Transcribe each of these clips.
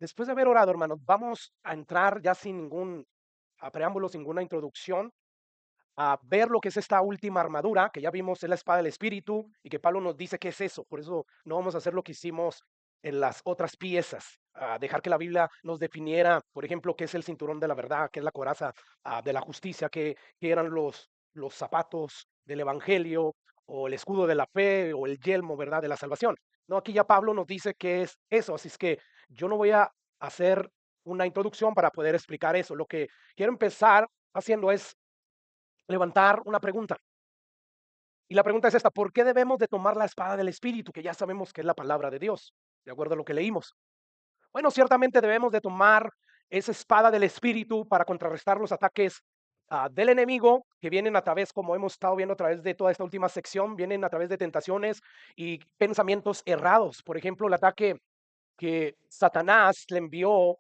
Después de haber orado, hermanos, vamos a entrar ya sin ningún preámbulo, sin ninguna introducción, a ver lo que es esta última armadura, que ya vimos es la espada del Espíritu y que Pablo nos dice qué es eso. Por eso no vamos a hacer lo que hicimos en las otras piezas, a dejar que la Biblia nos definiera, por ejemplo, qué es el cinturón de la verdad, qué es la coraza de la justicia, qué eran los zapatos del Evangelio, o el escudo de la fe, o el yelmo, ¿verdad?, de la salvación. No, aquí ya Pablo nos dice qué es eso, así es que yo no voy a hacer una introducción para poder explicar eso. Lo que quiero empezar haciendo es levantar una pregunta. Y la pregunta es esta: ¿por qué debemos de tomar la espada del Espíritu? Que ya sabemos que es la palabra de Dios, de acuerdo a lo que leímos. Bueno, ciertamente debemos de tomar esa espada del Espíritu para contrarrestar los ataques del enemigo que vienen a través, como hemos estado viendo a través de toda esta última sección, vienen a través de tentaciones y pensamientos errados. Por ejemplo, el ataque que Satanás le envió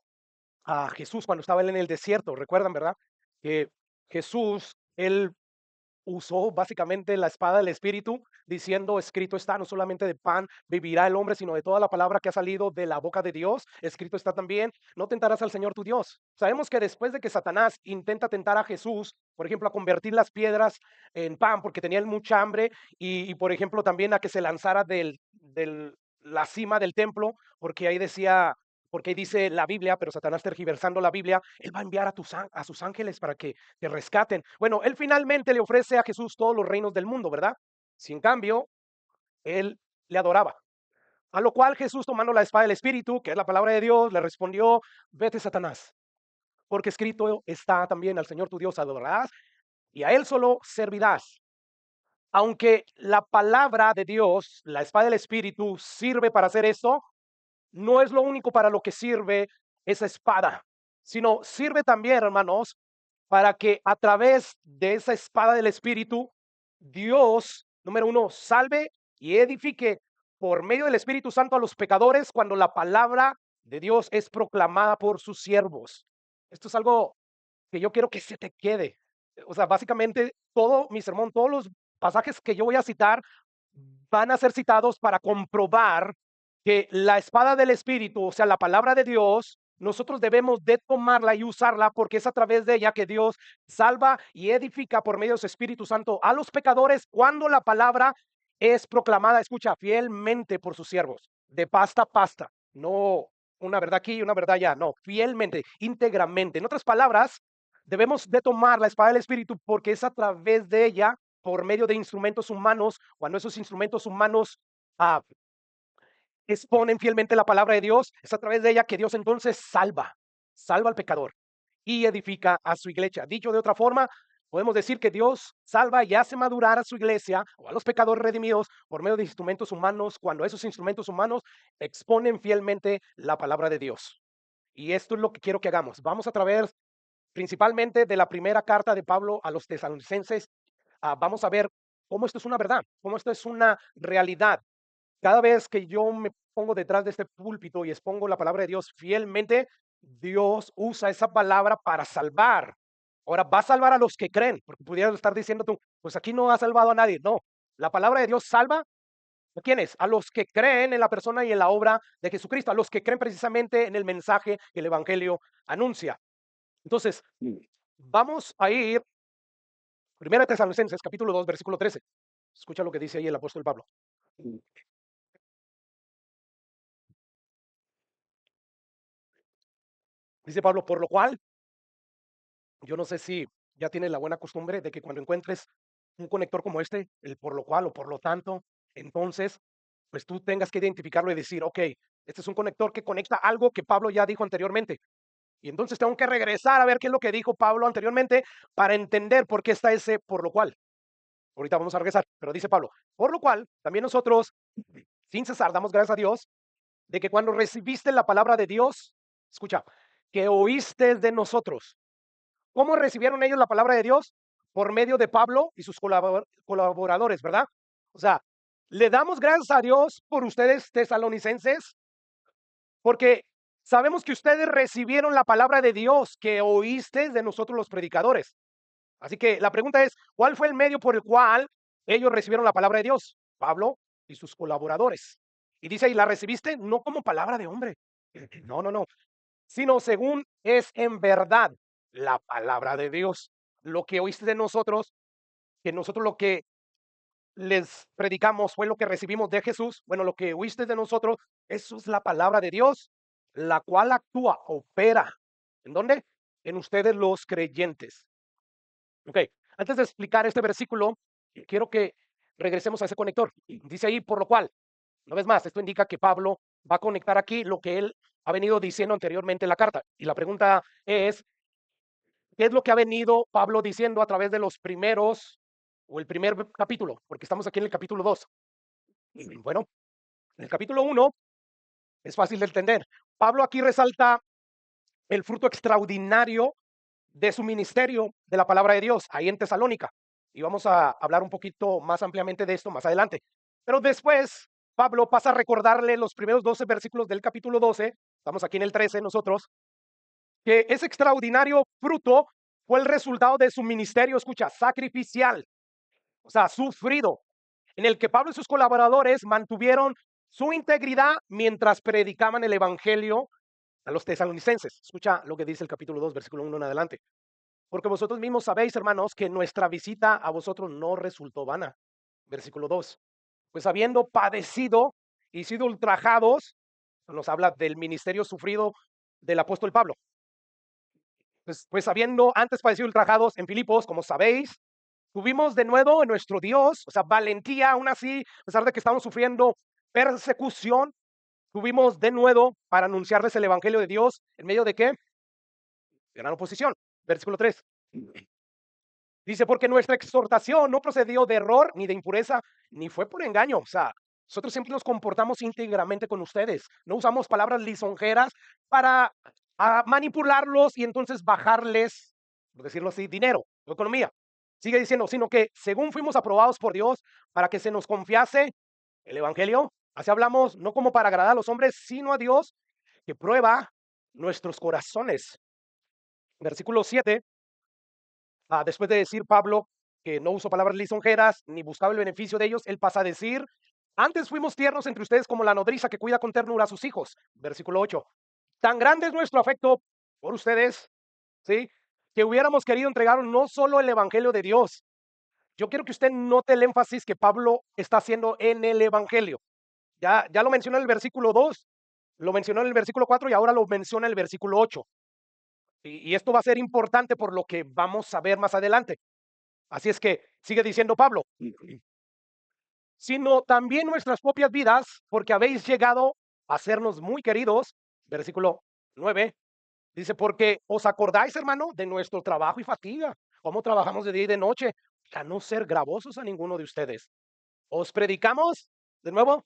a Jesús cuando estaba él en el desierto. ¿Recuerdan, verdad? Que Jesús, él usó básicamente la espada del Espíritu, diciendo: escrito está, no solamente de pan vivirá el hombre, sino de toda la palabra que ha salido de la boca de Dios. Escrito está también: no tentarás al Señor tu Dios. Sabemos que después de que Satanás intenta tentar a Jesús, por ejemplo, a convertir las piedras en pan, porque tenían mucha hambre, y por ejemplo también a que se lanzara del la cima del templo, porque ahí decía, porque ahí dice la Biblia, pero Satanás tergiversando la Biblia, él va a enviar a sus ángeles para que te rescaten. Bueno, él finalmente le ofrece a Jesús todos los reinos del mundo, ¿verdad? Si en cambio, él le adoraba. A lo cual Jesús, tomando la espada del Espíritu, que es la palabra de Dios, le respondió: vete, Satanás, porque escrito está también: al Señor tu Dios adorarás y a él solo servirás. Aunque la palabra de Dios, la espada del Espíritu, sirve para hacer esto, no es lo único para lo que sirve esa espada, sino sirve también, hermanos, para que a través de esa espada del Espíritu, Dios, número uno, salve y edifique por medio del Espíritu Santo a los pecadores cuando la palabra de Dios es proclamada por sus siervos. Esto es algo que yo quiero que se te quede. O sea, básicamente todo mi sermón, todos los pasajes que yo voy a citar van a ser citados para comprobar que la espada del Espíritu, o sea, la palabra de Dios, nosotros debemos de tomarla y usarla, porque es a través de ella que Dios salva y edifica por medio de su Espíritu Santo a los pecadores cuando la palabra es proclamada, escucha, fielmente por sus siervos, de pasta a pasta, no una verdad aquí y una verdad allá, no, fielmente, íntegramente. En otras palabras, debemos de tomar la espada del Espíritu porque es a través de ella, por medio de instrumentos humanos, cuando esos instrumentos humanos ah, exponen fielmente la palabra de Dios, es a través de ella que Dios entonces salva al pecador y edifica a su iglesia. Dicho de otra forma, podemos decir que Dios salva y hace madurar a su iglesia o a los pecadores redimidos por medio de instrumentos humanos, cuando esos instrumentos humanos exponen fielmente la palabra de Dios. Y esto es lo que quiero que hagamos. Vamos a través principalmente de la primera carta de Pablo a los tesalonicenses. Vamos a ver cómo esto es una verdad, cómo esto es una realidad. Cada vez que yo me pongo detrás de este púlpito y expongo la palabra de Dios fielmente, Dios usa esa palabra para salvar. Ahora va a salvar a los que creen, porque pudieras estar diciendo tú: pues aquí no ha salvado a nadie. No, la palabra de Dios salva a quienes, a los que creen en la persona y en la obra de Jesucristo, a los que creen precisamente en el mensaje que el Evangelio anuncia. Entonces, vamos a ir, Primera Tesalonicenses, capítulo 2, versículo 13. Escucha lo que dice ahí el apóstol Pablo. Dice Pablo: por lo cual, yo no sé si ya tienes la buena costumbre de que cuando encuentres un conector como este, el por lo cual o por lo tanto, entonces, pues tú tengas que identificarlo y decir: ok, este es un conector que conecta algo que Pablo ya dijo anteriormente. Y entonces tengo que regresar a ver qué es lo que dijo Pablo anteriormente para entender por qué está ese por lo cual. Ahorita vamos a regresar, pero dice Pablo: por lo cual, también nosotros, sin cesar, damos gracias a Dios de que cuando recibiste la palabra de Dios, escucha, que oíste de nosotros. ¿Cómo recibieron ellos la palabra de Dios? Por medio de Pablo y sus colaboradores, ¿verdad? O sea, le damos gracias a Dios por ustedes, tesalonicenses, porque sabemos que ustedes recibieron la palabra de Dios que oíste de nosotros los predicadores. Así que la pregunta es: ¿cuál fue el medio por el cual ellos recibieron la palabra de Dios? Pablo y sus colaboradores. Y dice: ¿y la recibiste? No como palabra de hombre. No, no, no. sino según es en verdad la palabra de Dios. Lo que oíste de nosotros, que nosotros lo que les predicamos fue lo que recibimos de Jesús. Bueno, lo que oíste de nosotros, eso es la palabra de Dios, la cual actúa, opera. ¿En dónde? En ustedes los creyentes. Ok, antes de explicar este versículo, quiero que regresemos a ese conector. Dice ahí, por lo cual, una vez más, esto indica que Pablo va a conectar aquí lo que él ha venido diciendo anteriormente en la carta. Y la pregunta es, ¿qué es lo que ha venido Pablo diciendo a través de los primeros o el primer capítulo? Porque estamos aquí en el capítulo 2. Bueno, en el capítulo 1 es fácil de entender. Pablo aquí resalta el fruto extraordinario de su ministerio de la palabra de Dios ahí en Tesalónica. Y vamos a hablar un poquito más ampliamente de esto más adelante. Pero después, Pablo pasa a recordarle los primeros 12 versículos del capítulo 12, estamos aquí en el 13 nosotros, que ese extraordinario fruto fue el resultado de su ministerio, escucha, sacrificial, o sea, sufrido, en el que Pablo y sus colaboradores mantuvieron su integridad mientras predicaban el evangelio a los tesalonicenses. Escucha lo que dice el capítulo 2, versículo 1 en adelante. Porque vosotros mismos sabéis, hermanos, que nuestra visita a vosotros no resultó vana. Versículo 2. Pues habiendo padecido y sido ultrajados, nos habla del ministerio sufrido del apóstol Pablo. Pues habiendo antes padecido ultrajados en Filipos, como sabéis, tuvimos de nuevo en nuestro Dios, o sea, valentía, aún así, a pesar de que estamos sufriendo persecución, tuvimos de nuevo para anunciarles el evangelio de Dios, ¿en medio de qué? Gran oposición. Versículo 3. Dice, porque nuestra exhortación no procedió de error ni de impureza, ni fue por engaño. O sea, nosotros siempre nos comportamos íntegramente con ustedes. No usamos palabras lisonjeras para manipularlos y entonces bajarles, por decirlo así, dinero o economía. Sigue diciendo, sino que según fuimos aprobados por Dios para que se nos confiase el evangelio, así hablamos no como para agradar a los hombres, sino a Dios que prueba nuestros corazones. Versículo 7. Después de decir Pablo que no usó palabras lisonjeras ni buscaba el beneficio de ellos, él pasa a decir, antes fuimos tiernos entre ustedes como la nodriza que cuida con ternura a sus hijos. Versículo 8. Tan grande es nuestro afecto por ustedes, ¿sí? Que hubiéramos querido entregar no solo el evangelio de Dios. Yo quiero que usted note el énfasis que Pablo está haciendo en el evangelio. Ya lo mencionó en el versículo 2, lo mencionó en el versículo 4 y ahora lo menciona en el versículo 8. Y esto va a ser importante por lo que vamos a ver más adelante. Así es que sigue diciendo Pablo, sino también nuestras propias vidas, porque habéis llegado a sernos muy queridos. Versículo 9 dice, porque os acordáis, hermano, de nuestro trabajo y fatiga, cómo trabajamos de día y de noche, a no ser gravosos a ninguno de ustedes. Os predicamos, de nuevo,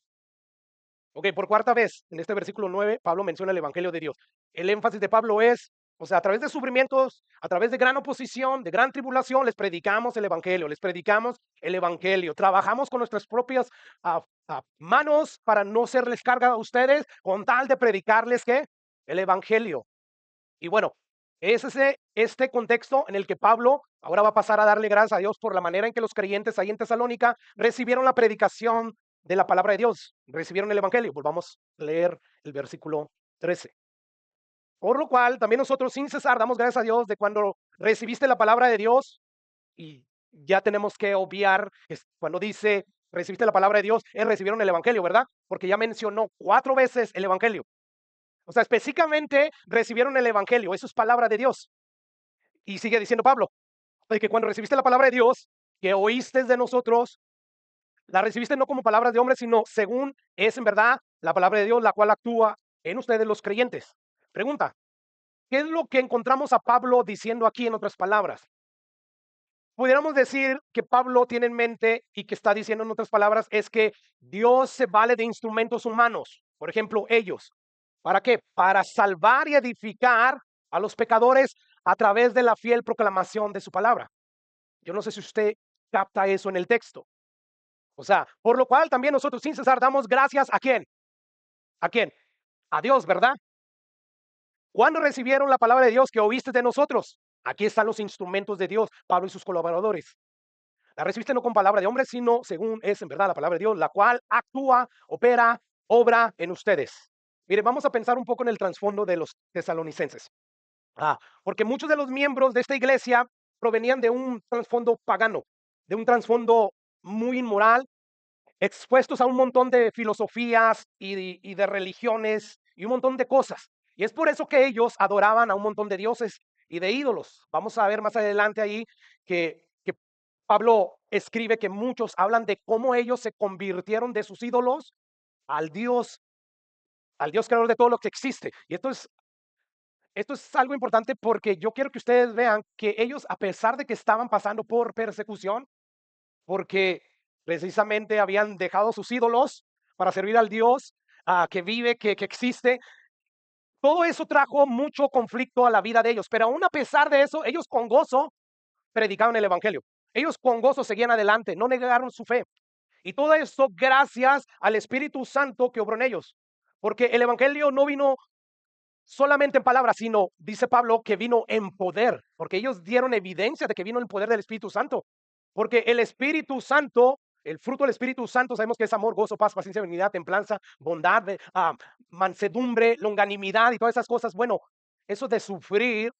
ok, por cuarta vez, en este versículo 9, Pablo menciona el Evangelio de Dios. El énfasis de Pablo es, o sea, a través de sufrimientos, a través de gran oposición, de gran tribulación, les predicamos el Evangelio, les predicamos el Evangelio. Trabajamos con nuestras propias manos para no serles carga a ustedes, con tal de predicarles, ¿qué? El Evangelio. Y bueno, es este contexto en el que Pablo ahora va a pasar a darle gracias a Dios por la manera en que los creyentes ahí en Tesalónica recibieron la predicación de la palabra de Dios, recibieron el evangelio. Volvamos a leer el versículo 13. Por lo cual, también nosotros sin cesar damos gracias a Dios de cuando recibiste la palabra de Dios, y ya tenemos que obviar cuando dice recibiste la palabra de Dios, es recibieron el evangelio, ¿verdad? Porque ya mencionó 4 veces el evangelio. O sea, específicamente recibieron el evangelio, eso es palabra de Dios. Y sigue diciendo Pablo, de que cuando recibiste la palabra de Dios, que oíste de nosotros, la recibiste no como palabras de hombres, sino según es en verdad la palabra de Dios, la cual actúa en ustedes los creyentes. Pregunta, ¿qué es lo que encontramos a Pablo diciendo aquí en otras palabras? Pudiéramos decir que Pablo tiene en mente y que está diciendo en otras palabras es que Dios se vale de instrumentos humanos, por ejemplo, ellos. ¿Para qué? Para salvar y edificar a los pecadores a través de la fiel proclamación de su palabra. Yo no sé si usted capta eso en el texto. O sea, por lo cual también nosotros sin cesar damos gracias a quién. ¿A quién? A Dios, ¿verdad? ¿Cuándo recibieron la palabra de Dios que oíste de nosotros? Aquí están los instrumentos de Dios, Pablo y sus colaboradores. La recibiste no con palabra de hombre, sino según es en verdad la palabra de Dios, la cual actúa, opera, obra en ustedes. Mire, vamos a pensar un poco en el trasfondo de los tesalonicenses. Porque muchos de los miembros de esta iglesia provenían de un trasfondo pagano, de un trasfondo muy inmoral, expuestos a un montón de filosofías y de religiones y un montón de cosas. Y es por eso que ellos adoraban a un montón de dioses y de ídolos. Vamos a ver más adelante ahí que Pablo escribe que muchos hablan de cómo ellos se convirtieron de sus ídolos al al Dios creador de todo lo que existe. Y esto es algo importante porque yo quiero que ustedes vean que ellos, a pesar de que estaban pasando por persecución, porque precisamente habían dejado sus ídolos para servir al Dios que vive, que existe. Todo eso trajo mucho conflicto a la vida de ellos, pero aún a pesar de eso, ellos con gozo predicaban el Evangelio. Ellos con gozo seguían adelante, no negaron su fe. Y todo esto gracias al Espíritu Santo que obró en ellos. Porque el Evangelio no vino solamente en palabras, sino, dice Pablo, que vino en poder, porque ellos dieron evidencia de que vino el poder del Espíritu Santo. Porque el Espíritu Santo, el fruto del Espíritu Santo, sabemos que es amor, gozo, paz, paciencia, benignidad, templanza, bondad, mansedumbre, longanimidad y todas esas cosas. Bueno, eso de sufrir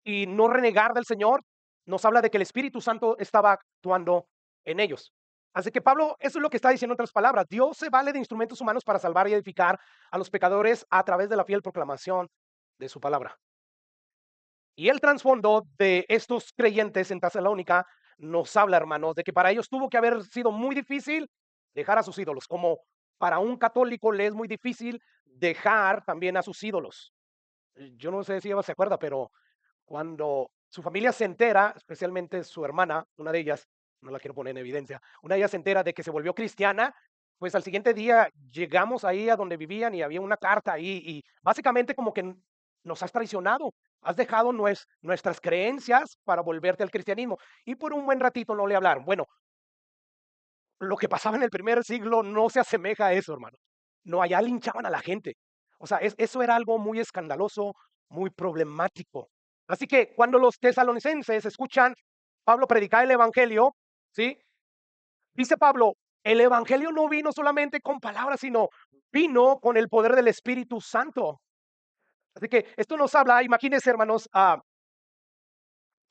y no renegar del Señor, nos habla de que el Espíritu Santo estaba actuando en ellos. Así que Pablo, eso es lo que está diciendo en otras palabras. Dios se vale de instrumentos humanos para salvar y edificar a los pecadores a través de la fiel proclamación de su palabra. Y el trasfondo de estos creyentes en Tesalónica nos habla, hermanos, de que para ellos tuvo que haber sido muy difícil dejar a sus ídolos, como para un católico le es muy difícil dejar también a sus ídolos. Yo no sé si ella se acuerda, pero cuando su familia se entera, especialmente su hermana, una de ellas, no la quiero poner en evidencia, una de ellas se entera de que se volvió cristiana, pues al siguiente día llegamos ahí a donde vivían y había una carta ahí y básicamente como que nos has traicionado, has dejado nuestras creencias para volverte al cristianismo y por un buen ratito no le hablaron. Bueno, lo que pasaba en el primer siglo no se asemeja a eso, hermano. No, allá linchaban a la gente. O sea, eso era algo muy escandaloso, muy problemático. Así que cuando los tesalonicenses escuchan Pablo predicar el evangelio, ¿sí? Dice Pablo, el evangelio no vino solamente con palabras, sino vino con el poder del Espíritu Santo. Así que esto nos habla, imagínense, hermanos, a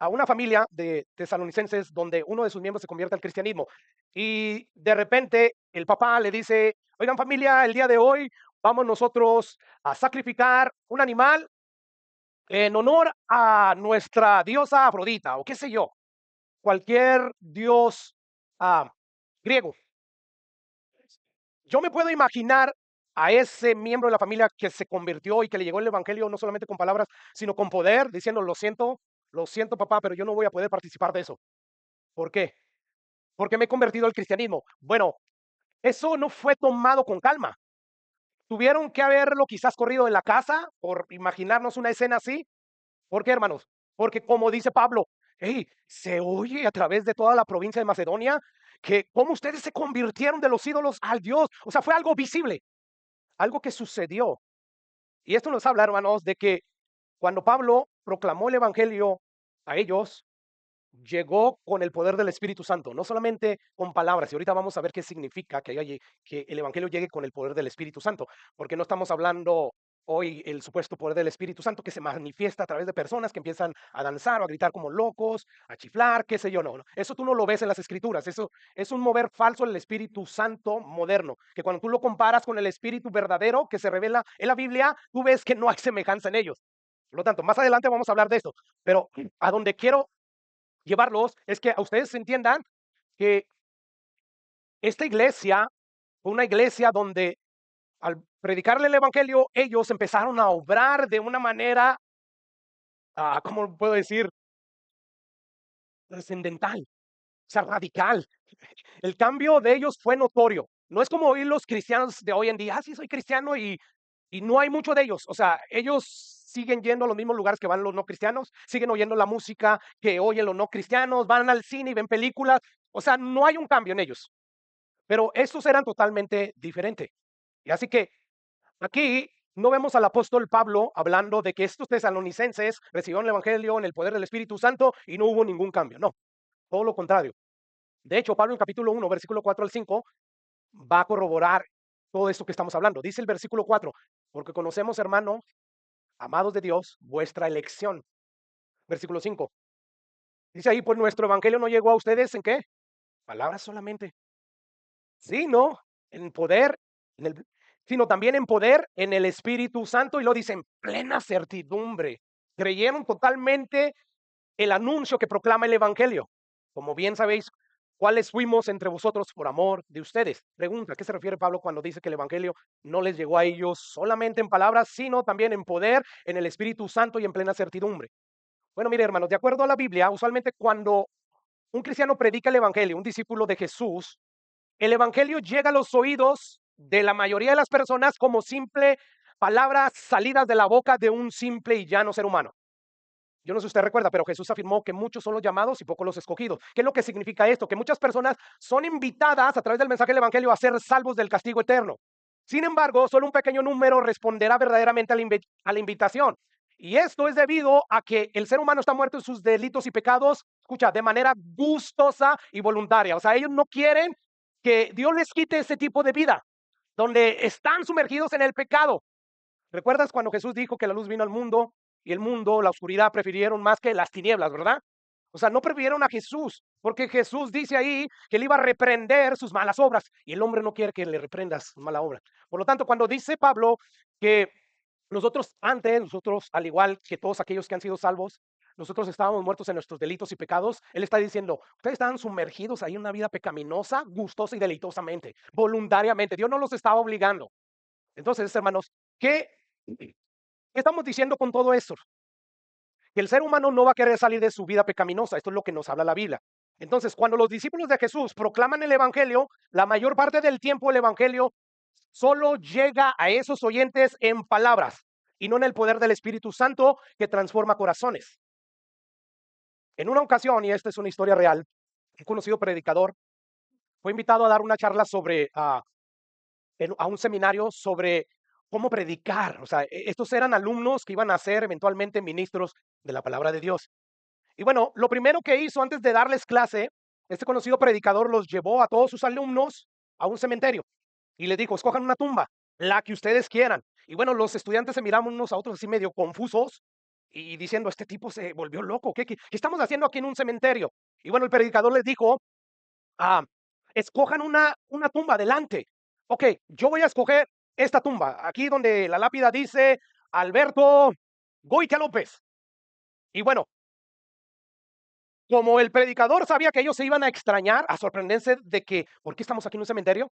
una familia de tesalonicenses donde uno de sus miembros se convierte al cristianismo y de repente el papá le dice, oigan familia, el día de hoy vamos nosotros a sacrificar un animal en honor a nuestra diosa Afrodita o qué sé yo, cualquier dios ah, griego. Yo me puedo imaginar a ese miembro de la familia que se convirtió y que le llegó el evangelio no solamente con palabras, sino con poder, diciendo, lo siento papá, pero yo no voy a poder participar de eso. ¿Por qué? Porque me he convertido al cristianismo. Bueno, eso no fue tomado con calma. Tuvieron que haberlo quizás corrido en la casa por imaginarnos una escena así. ¿Por qué, hermanos? Porque como dice Pablo, hey, se oye a través de toda la provincia de Macedonia que cómo ustedes se convirtieron de los ídolos al Dios. O sea, fue algo visible, algo que sucedió. Y esto nos habla, hermanos, de que cuando Pablo proclamó el evangelio a ellos, llegó con el poder del Espíritu Santo, no solamente con palabras, y ahorita vamos a ver qué significa que el Evangelio llegue con el poder del Espíritu Santo, porque no estamos hablando hoy el supuesto poder del Espíritu Santo que se manifiesta a través de personas que empiezan a danzar o a gritar como locos, a chiflar, qué sé yo, no, no. Eso tú no lo ves en las Escrituras, eso es un mover falso del Espíritu Santo moderno, que cuando tú lo comparas con el Espíritu verdadero que se revela en la Biblia, tú ves que no hay semejanza en ellos. Por lo tanto, más adelante vamos a hablar de esto, pero a donde quiero llevarlos es que a ustedes entiendan que esta iglesia fue una iglesia donde al predicarle el evangelio, ellos empezaron a obrar de una manera, ¿cómo puedo decir? Trascendental, o sea, radical. El cambio de ellos fue notorio. No es como hoy los cristianos de hoy en día, sí, soy cristiano y no hay mucho de ellos. O sea, ellos siguen yendo a los mismos lugares que van los no cristianos, siguen oyendo la música que oyen los no cristianos, van al cine y ven películas. O sea, no hay un cambio en ellos. Pero estos eran totalmente diferentes. Y así que aquí no vemos al apóstol Pablo hablando de que estos tesalonicenses recibieron el evangelio en el poder del Espíritu Santo y no hubo ningún cambio. No, todo lo contrario. De hecho, Pablo en capítulo 1, versículo 4 al 5, va a corroborar todo esto que estamos hablando. Dice el versículo 4, porque conocemos, hermanos, amados de Dios, vuestra elección. Versículo 5, dice ahí, pues nuestro evangelio no llegó a ustedes en qué? Palabras solamente, sino en poder, en el, sino también en poder en el Espíritu Santo, y lo dice en plena certidumbre. Creyeron totalmente el anuncio que proclama el evangelio. Como bien sabéis, ¿cuáles fuimos entre vosotros por amor de ustedes? Pregunta, ¿a qué se refiere Pablo cuando dice que el evangelio no les llegó a ellos solamente en palabras, sino también en poder, en el Espíritu Santo y en plena certidumbre? Bueno, mire, hermanos, de acuerdo a la Biblia, usualmente cuando un cristiano predica el evangelio, un discípulo de Jesús, el evangelio llega a los oídos de la mayoría de las personas como simple palabras salidas de la boca de un simple y llano ser humano. Yo no sé si usted recuerda, pero Jesús afirmó que muchos son los llamados y pocos los escogidos. ¿Qué es lo que significa esto? Que muchas personas son invitadas a través del mensaje del evangelio a ser salvos del castigo eterno. Sin embargo, solo un pequeño número responderá verdaderamente a la invitación. Y esto es debido a que el ser humano está muerto en sus delitos y pecados, escucha, de manera gustosa y voluntaria. O sea, ellos no quieren que Dios les quite ese tipo de vida, donde están sumergidos en el pecado. ¿Recuerdas cuando Jesús dijo que la luz vino al mundo y el mundo, la oscuridad, prefirieron más que las tinieblas, verdad? O sea, no prefirieron a Jesús, porque Jesús dice ahí que él iba a reprender sus malas obras y el hombre no quiere que le reprendas sus malas obras. Por lo tanto, cuando dice Pablo que nosotros, al igual que todos aquellos que han sido salvos, nosotros estábamos muertos en nuestros delitos y pecados, él está diciendo, ustedes estaban sumergidos ahí en una vida pecaminosa, gustosa y deleitosamente, voluntariamente. Dios no los estaba obligando. Entonces, hermanos, ¿qué estamos diciendo con todo esto? Que el ser humano no va a querer salir de su vida pecaminosa. Esto es lo que nos habla la Biblia. Entonces, cuando los discípulos de Jesús proclaman el evangelio, la mayor parte del tiempo el evangelio solo llega a esos oyentes en palabras y no en el poder del Espíritu Santo que transforma corazones. En una ocasión, y esta es una historia real, un conocido predicador fue invitado a dar una charla sobre a un seminario sobre cómo predicar. O sea, estos eran alumnos que iban a ser eventualmente ministros de la palabra de Dios. Y bueno, lo primero que hizo antes de darles clase, este conocido predicador los llevó a todos sus alumnos a un cementerio y les dijo, escojan una tumba, la que ustedes quieran. Y bueno, los estudiantes se miraban unos a otros así medio confusos y diciendo, este tipo se volvió loco, ¿qué estamos haciendo aquí en un cementerio? Y bueno, el predicador les dijo, ah, escojan una tumba adelante. Ok, yo voy a escoger esta tumba, aquí donde la lápida dice Alberto Goitia López. Y bueno, como el predicador sabía que ellos se iban a extrañar, a sorprenderse de que, ¿por qué estamos aquí en un cementerio?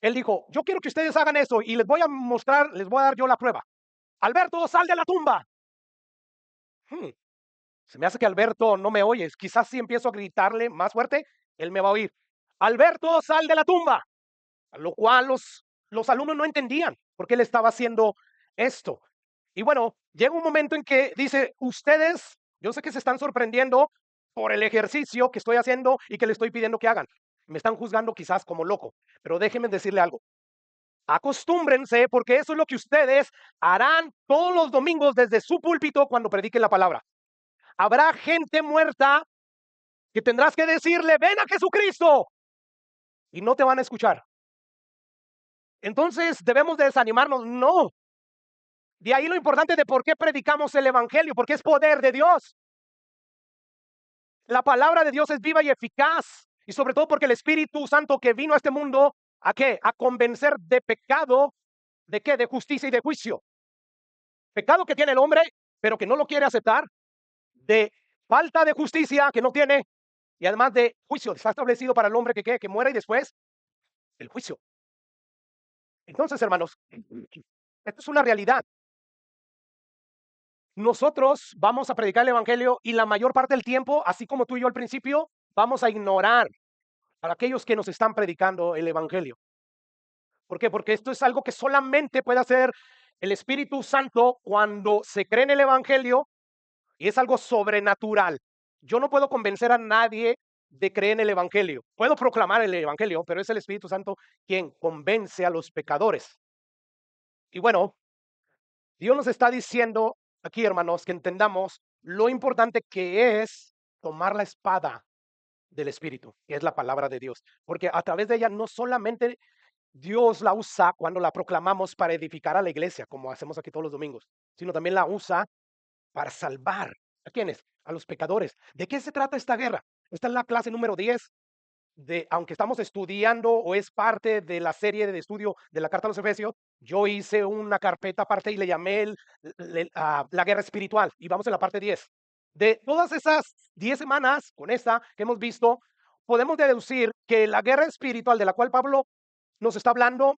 Él dijo, yo quiero que ustedes hagan eso y les voy a mostrar, les voy a dar yo la prueba. Alberto, sal de la tumba. Hmm, Se me hace que Alberto no me oye. Quizás si empiezo a gritarle más fuerte, él me va a oír. Alberto, sal de la tumba. A lo cual los alumnos no entendían por qué él estaba haciendo esto. Y bueno, llega un momento en que dice, ustedes, yo sé que se están sorprendiendo por el ejercicio que estoy haciendo y que le estoy pidiendo que hagan. Me están juzgando quizás como loco, pero déjenme decirle algo. Acostúmbrense porque eso es lo que ustedes harán todos los domingos desde su púlpito cuando prediquen la palabra. Habrá gente muerta que tendrás que decirle, ven a Jesucristo, y no te van a escuchar. Entonces debemos de desanimarnos. No, de ahí lo importante de por qué predicamos el evangelio, porque es poder de Dios. La palabra de Dios es viva y eficaz, y sobre todo porque el Espíritu Santo que vino a este mundo, ¿a qué? A convencer de pecado, ¿de qué? De justicia y de juicio. Pecado que tiene el hombre, pero que no lo quiere aceptar, de falta de justicia que no tiene, y además de juicio, está establecido para el hombre que, ¿qué? Que muera y después el juicio. Entonces, hermanos, esto es una realidad. Nosotros vamos a predicar el evangelio y la mayor parte del tiempo, así como tú y yo al principio, vamos a ignorar a aquellos que nos están predicando el evangelio. ¿Por qué? Porque esto es algo que solamente puede hacer el Espíritu Santo cuando se cree en el evangelio y es algo sobrenatural. Yo no puedo convencer a nadie de creer en el evangelio. Puedo proclamar el evangelio, pero es el Espíritu Santo quien convence a los pecadores. Y bueno, Dios nos está diciendo aquí, hermanos, que entendamos lo importante que es tomar la espada del Espíritu, que es la palabra de Dios, porque a través de ella no solamente Dios la usa cuando la proclamamos para edificar a la iglesia, como hacemos aquí todos los domingos, sino también la usa para salvar. ¿A quiénes? A los pecadores. ¿De qué se trata esta guerra? Esta es la clase número 10 de, aunque estamos estudiando o es parte de la serie de estudio de la carta a los Efesios, yo hice una carpeta aparte y le llamé la guerra espiritual. Y vamos en la parte 10. De todas esas 10 semanas, con esta que hemos visto, podemos deducir que la guerra espiritual de la cual Pablo nos está hablando,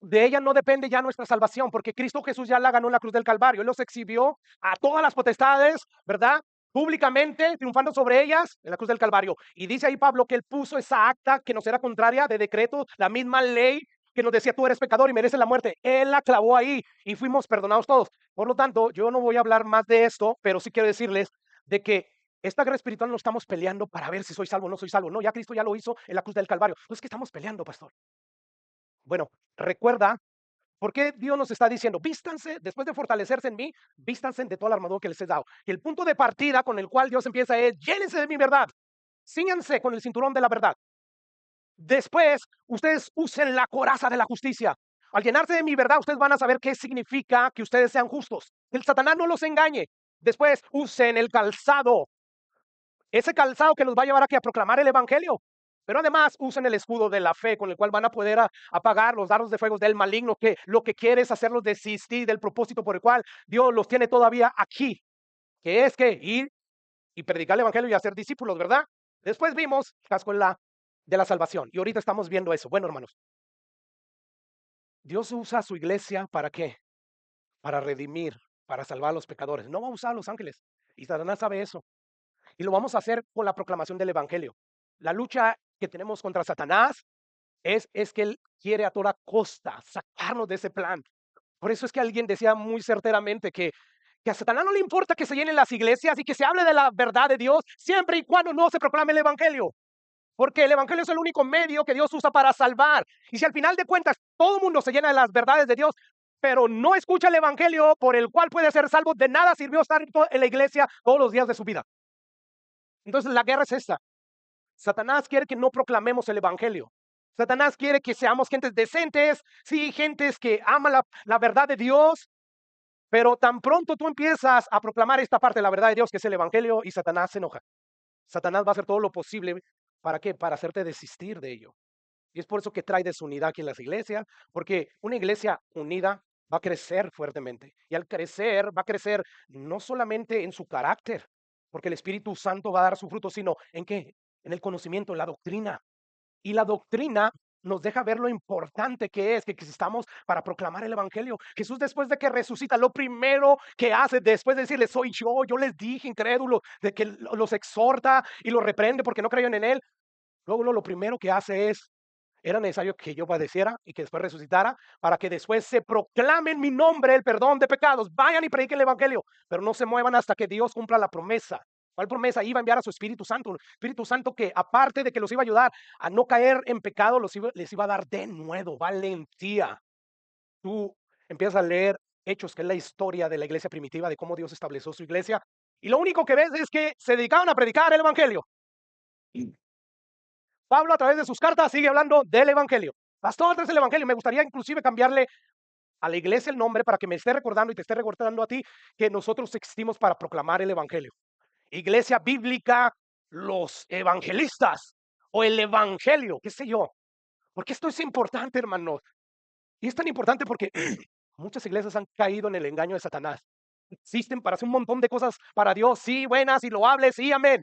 de ella no depende ya nuestra salvación, porque Cristo Jesús ya la ganó en la cruz del Calvario. Él los exhibió a todas las potestades, ¿verdad? Públicamente, triunfando sobre ellas en la cruz del Calvario. Y dice ahí Pablo que él puso esa acta que nos era contraria de decreto, la misma ley que nos decía tú eres pecador y mereces la muerte. Él la clavó ahí y fuimos perdonados todos. Por lo tanto, yo no voy a hablar más de esto, pero sí quiero decirles de que esta guerra espiritual no estamos peleando para ver si soy salvo o no soy salvo. No, ya Cristo ya lo hizo en la cruz del Calvario. Entonces, ¿qué estamos peleando, pastor? Bueno, recuerda por qué Dios nos está diciendo, vístanse, después de fortalecerse en mí, vístanse de toda la armadura que les he dado. Y el punto de partida con el cual Dios empieza es, llénense de mi verdad, cíñanse con el cinturón de la verdad. Después, ustedes usen la coraza de la justicia. Al llenarse de mi verdad, ustedes van a saber qué significa que ustedes sean justos. Que el Satanás no los engañe. Después, usen el calzado, ese calzado que los va a llevar aquí a proclamar el evangelio. Pero además usen el escudo de la fe con el cual van a poder apagar los dardos de fuego del maligno, que lo que quiere es hacerlos desistir del propósito por el cual Dios los tiene todavía aquí, que es que ir y predicar el evangelio y hacer discípulos, ¿verdad? Después vimos casco de la salvación y ahorita estamos viendo eso. Bueno, hermanos, Dios usa a su iglesia ¿para qué? Para redimir, para salvar a los pecadores. No va a usar a los ángeles y Satanás sabe eso. Y lo vamos a hacer con la proclamación del evangelio. La lucha que tenemos contra Satanás es que él quiere a toda costa sacarnos de ese plan. Por eso es que alguien decía muy certeramente que a Satanás no le importa que se llenen las iglesias y que se hable de la verdad de Dios siempre y cuando no se proclame el evangelio. Porque el evangelio es el único medio que Dios usa para salvar. Y si al final de cuentas todo el mundo se llena de las verdades de Dios, pero no escucha el evangelio por el cual puede ser salvo, de nada sirvió estar en la iglesia todos los días de su vida. Entonces la guerra es esta. Satanás quiere que no proclamemos el evangelio. Satanás quiere que seamos gentes decentes, sí, gentes que aman la verdad de Dios, pero tan pronto tú empiezas a proclamar esta parte de la verdad de Dios, que es el evangelio, y Satanás se enoja. Satanás va a hacer todo lo posible. ¿Para qué? Para hacerte desistir de ello. Y es por eso que trae desunidad aquí en las iglesias, porque una iglesia unida va a crecer fuertemente. Y al crecer, va a crecer no solamente en su carácter, porque el Espíritu Santo va a dar su fruto, sino en qué? En el conocimiento, en la doctrina. Y la doctrina nos deja ver lo importante que es que existamos para proclamar el evangelio. Jesús, después de que resucita, lo primero que hace después de decirles soy yo les dije incrédulo, de que los exhorta y los reprende porque no creían en él. Luego lo primero que hace es, era necesario que yo padeciera y que después resucitara para que después se proclame en mi nombre el perdón de pecados. Vayan y prediquen el evangelio, pero no se muevan hasta que Dios cumpla la promesa. ¿Cuál promesa? Iba a enviar a su Espíritu Santo. Espíritu Santo que aparte de que los iba a ayudar a no caer en pecado, les iba a dar de nuevo valentía. Tú empiezas a leer Hechos, que es la historia de la iglesia primitiva, de cómo Dios estableció su iglesia, y lo único que ves es que se dedicaban a predicar el evangelio. Pablo a través de sus cartas sigue hablando del evangelio. Pastor, este es el evangelio. Me gustaría inclusive cambiarle a la iglesia el nombre para que me esté recordando y te esté recordando a ti que nosotros existimos para proclamar el evangelio. Iglesia bíblica, los evangelistas o el evangelio, qué sé yo. Porque esto es importante, hermanos. Y es tan importante porque muchas iglesias han caído en el engaño de Satanás. Existen para hacer un montón de cosas para Dios, sí, buenas y loables, sí, amén.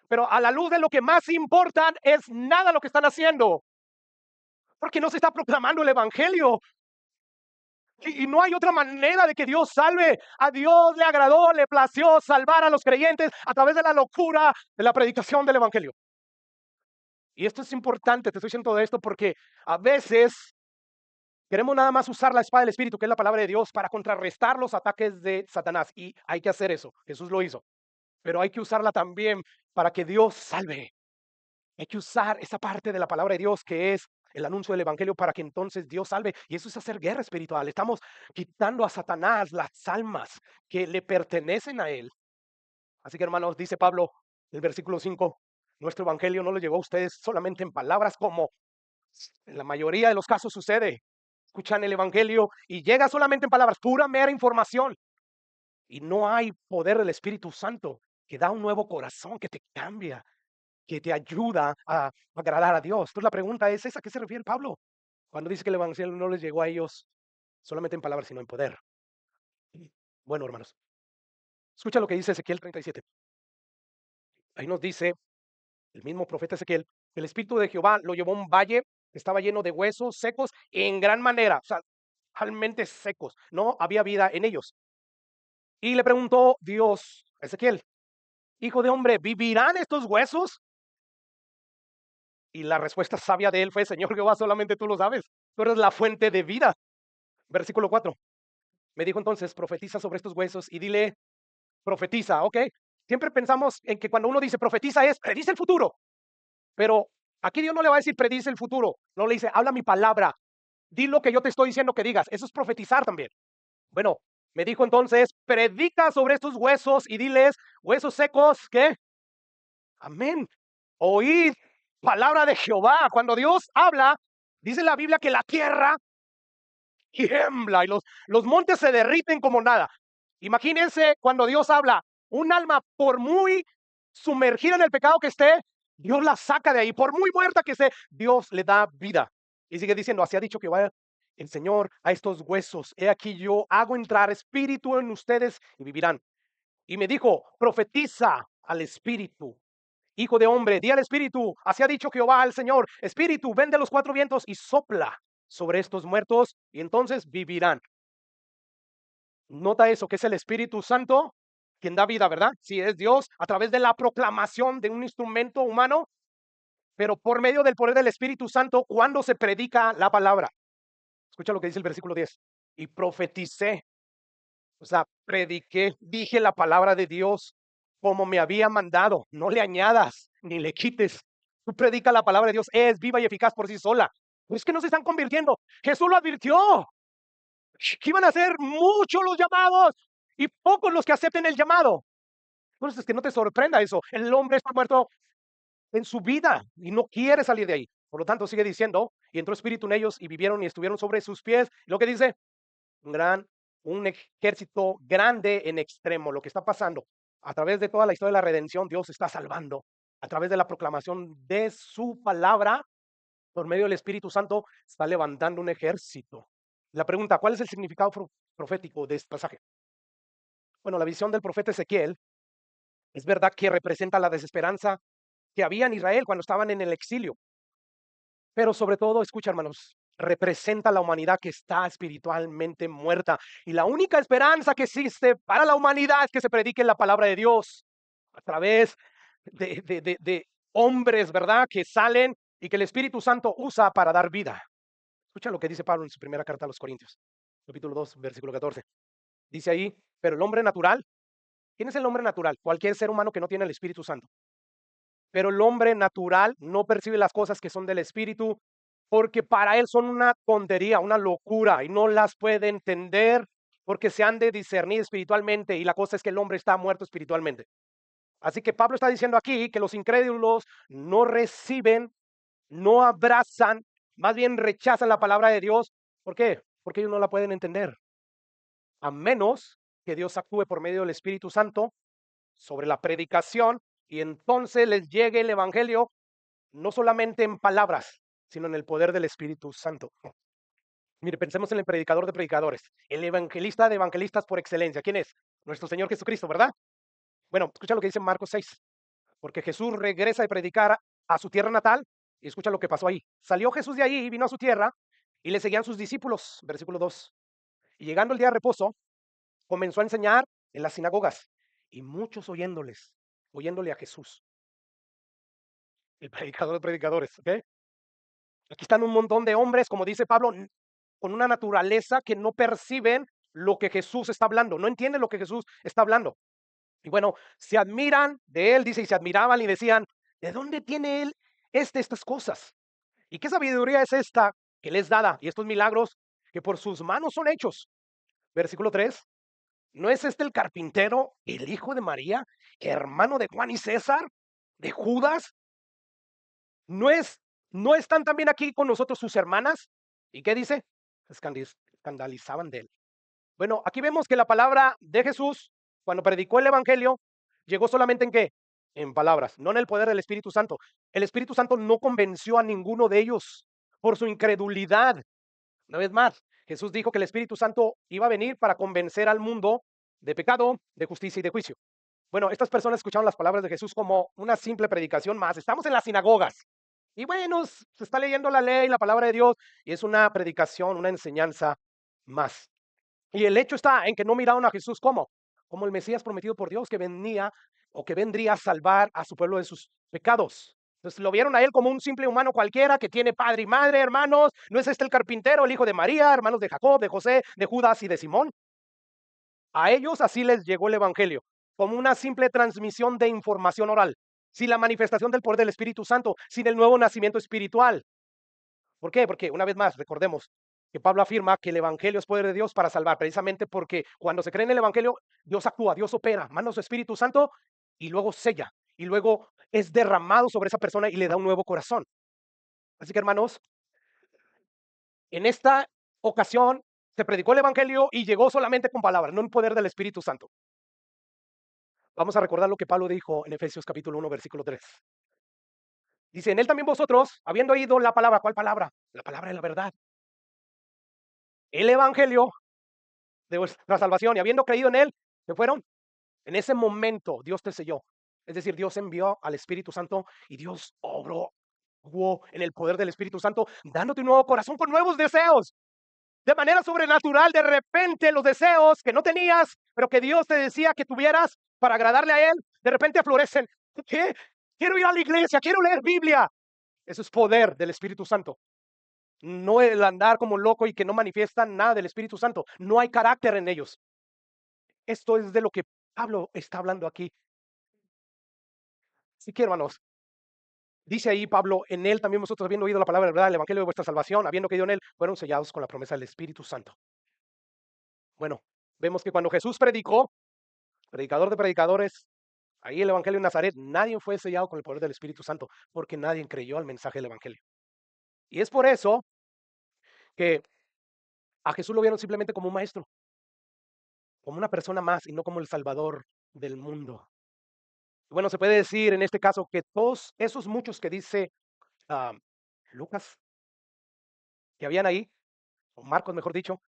Pero a la luz de lo que más importan es nada lo que están haciendo. Porque no se está proclamando el evangelio. Y no hay otra manera de que Dios salve. A Dios le agradó, le plació salvar a los creyentes a través de la locura de la predicación del evangelio. Y esto es importante, te estoy diciendo todo esto porque a veces queremos nada más usar la espada del Espíritu, que es la palabra de Dios, para contrarrestar los ataques de Satanás. Y hay que hacer eso. Jesús lo hizo. Pero hay que usarla también para que Dios salve. Hay que usar esa parte de la palabra de Dios que es el anuncio del evangelio para que entonces Dios salve. Y eso es hacer guerra espiritual. Estamos quitando a Satanás las almas que le pertenecen a él. Así que hermanos, dice Pablo, el versículo 5, nuestro evangelio no lo llegó a ustedes solamente en palabras como En la mayoría de los casos sucede. Escuchan el evangelio y llega solamente en palabras, pura mera información. Y no hay poder del Espíritu Santo que da un nuevo corazón, que te cambia, que te ayuda a agradar a Dios. Entonces la pregunta es esa, ¿a qué se refiere Pablo? Cuando dice que el evangelio no les llegó a ellos solamente en palabras, sino en poder. Bueno, hermanos, escucha lo que dice Ezequiel 37. Ahí nos dice el mismo profeta Ezequiel, el Espíritu de Jehová lo llevó a un valle que estaba lleno de huesos secos en gran manera, o sea, realmente secos, no había vida en ellos. Y le preguntó Dios a Ezequiel, hijo de hombre, ¿vivirán estos huesos? Y la respuesta sabia de él fue, Señor Jehová, solamente tú lo sabes, tú eres la fuente de vida. Versículo 4. Me dijo entonces, profetiza sobre estos huesos y dile, profetiza, ¿ok? Siempre pensamos en que cuando uno dice profetiza es, predice el futuro. Pero aquí Dios no le va a decir predice el futuro, no le dice, habla mi palabra, di lo que yo te estoy diciendo que digas. Eso es profetizar también. Bueno, me dijo entonces, predica sobre estos huesos y diles, huesos secos, ¿qué? Amén. Oíd palabra de Jehová. Cuando Dios habla, dice la Biblia que la tierra tiembla y los montes se derriten como nada. Imagínense cuando Dios habla, un alma por muy sumergida en el pecado que esté, Dios la saca de ahí, por muy muerta que esté, Dios le da vida. Y sigue diciendo, así ha dicho que vaya el Señor a estos huesos. He aquí yo hago entrar espíritu en ustedes y vivirán. Y me dijo, profetiza al espíritu. Hijo de hombre, di al espíritu, así ha dicho Jehová al Señor, espíritu, ven de los cuatro vientos y sopla sobre estos muertos y entonces vivirán. Nota eso, que es el Espíritu Santo quien da vida, ¿verdad? Sí, es Dios a través de la proclamación de un instrumento humano, pero por medio del poder del Espíritu Santo cuando se predica la palabra. Escucha lo que dice el versículo 10. Y profeticé, o sea, prediqué, dije la palabra de Dios como me había mandado. No le añadas ni le quites. Tú predica la palabra de Dios, es viva y eficaz por sí sola. Pero es que no se están convirtiendo. Jesús lo advirtió, que iban a ser muchos los llamados y pocos los que acepten el llamado. Entonces, que no te sorprenda eso. El hombre está muerto en su vida y no quiere salir de ahí. Por lo tanto, sigue diciendo, y entró espíritu en ellos y vivieron y estuvieron sobre sus pies. Lo que dice, un gran, un ejército grande en extremo. Lo que está pasando a través de toda la historia de la redención, Dios está salvando. A través de la proclamación de su palabra, por medio del Espíritu Santo, está levantando un ejército. La pregunta, ¿cuál es el significado profético de este pasaje? Bueno, la visión del profeta Ezequiel es verdad que representa la desesperanza que había en Israel cuando estaban en el exilio, pero sobre todo, escucha hermanos, representa la humanidad que está espiritualmente muerta y la única esperanza que existe para la humanidad es que se predique la palabra de Dios a través de hombres, ¿verdad? Que salen y que el Espíritu Santo usa para dar vida. Escucha lo que dice Pablo en su primera carta a los Corintios, capítulo 2, versículo 14. Dice ahí, pero el hombre natural, ¿quién es el hombre natural? Cualquier ser humano que no tiene el Espíritu Santo. Pero el hombre natural no percibe las cosas que son del Espíritu porque para él son una tontería, una locura y no las puede entender porque se han de discernir espiritualmente y la cosa es que el hombre está muerto espiritualmente. Así que Pablo está diciendo aquí que los incrédulos no reciben, no abrazan, más bien rechazan la palabra de Dios. ¿Por qué? Porque ellos no la pueden entender. A menos que Dios actúe por medio del Espíritu Santo sobre la predicación y entonces les llegue el Evangelio no solamente en palabras, sino en el poder del Espíritu Santo. Mire, pensemos en el predicador de predicadores, el evangelista de evangelistas por excelencia. ¿Quién es? Nuestro Señor Jesucristo, ¿verdad? Bueno, escucha lo que dice Marcos 6, porque Jesús regresa de predicar a su tierra natal y escucha lo que pasó ahí. Salió Jesús de allí y vino a su tierra y le seguían sus discípulos, versículo 2. Y llegando el día de reposo, comenzó a enseñar en las sinagogas y muchos oyéndole a Jesús, el predicador de predicadores, ¿ok? Aquí están un montón de hombres, como dice Pablo, con una naturaleza que no perciben lo que Jesús está hablando, no entienden lo que Jesús está hablando. Y bueno, se admiran de él, dice, y se admiraban y decían, ¿de dónde tiene él estas cosas? ¿Y qué sabiduría es esta que les dada? Y estos milagros que por sus manos son hechos. Versículo 3. ¿No es este el carpintero, el hijo de María, hermano de Juan y César, de Judas? ¿No es ¿No están también aquí con nosotros sus hermanas? ¿Y qué dice? Escandalizaban de él. Bueno, aquí vemos que la palabra de Jesús, cuando predicó el Evangelio, llegó solamente en qué? En palabras, no en el poder del Espíritu Santo. El Espíritu Santo no convenció a ninguno de ellos por su incredulidad. Una vez más, Jesús dijo que el Espíritu Santo iba a venir para convencer al mundo de pecado, de justicia y de juicio. Bueno, estas personas escucharon las palabras de Jesús como una simple predicación más. Estamos en las sinagogas y bueno, se está leyendo la ley, la palabra de Dios, y es una predicación, una enseñanza más. Y el hecho está en que no miraron a Jesús como el Mesías prometido por Dios que venía o que vendría a salvar a su pueblo de sus pecados. Entonces lo vieron a él como un simple humano cualquiera que tiene padre y madre, hermanos. ¿No es este el carpintero, el hijo de María, hermanos de Jacob, de José, de Judas y de Simón? A ellos así les llegó el Evangelio, como una simple transmisión de información oral, sin la manifestación del poder del Espíritu Santo, sin el nuevo nacimiento espiritual. ¿Por qué? Porque una vez más, recordemos que Pablo afirma que el Evangelio es poder de Dios para salvar, precisamente porque cuando se cree en el Evangelio, Dios actúa, Dios opera, manda su Espíritu Santo y luego sella, y luego es derramado sobre esa persona y le da un nuevo corazón. Así que hermanos, en esta ocasión se predicó el Evangelio y llegó solamente con palabras, no en poder del Espíritu Santo. Vamos a recordar lo que Pablo dijo en Efesios capítulo 1, versículo 3. Dice, en él también vosotros, habiendo oído la palabra, ¿cuál palabra? La palabra de la verdad. El Evangelio de vuestra salvación y habiendo creído en él, ¿se fueron? En ese momento Dios te selló. Es decir, Dios envió al Espíritu Santo y Dios obró en el poder del Espíritu Santo, dándote un nuevo corazón con nuevos deseos. De manera sobrenatural, de repente los deseos que no tenías, pero que Dios te decía que tuvieras para agradarle a Él, de repente florecen. ¿Qué? Quiero ir a la iglesia, quiero leer Biblia. Eso es poder del Espíritu Santo. No el andar como loco y que no manifiestan nada del Espíritu Santo. No hay carácter en ellos. Esto es de lo que Pablo está hablando aquí. Así que, hermanos, dice ahí Pablo, en él también vosotros habiendo oído la palabra de verdad, el evangelio de vuestra salvación, habiendo creído en él, fueron sellados con la promesa del Espíritu Santo. Bueno, vemos que cuando Jesús predicó, predicador de predicadores, ahí el evangelio de Nazaret, nadie fue sellado con el poder del Espíritu Santo, porque nadie creyó al mensaje del evangelio. Y es por eso que a Jesús lo vieron simplemente como un maestro, como una persona más y no como el Salvador del mundo. Bueno, se puede decir en este caso que todos esos muchos que dice ah, Lucas, que habían ahí, o Marcos mejor dicho,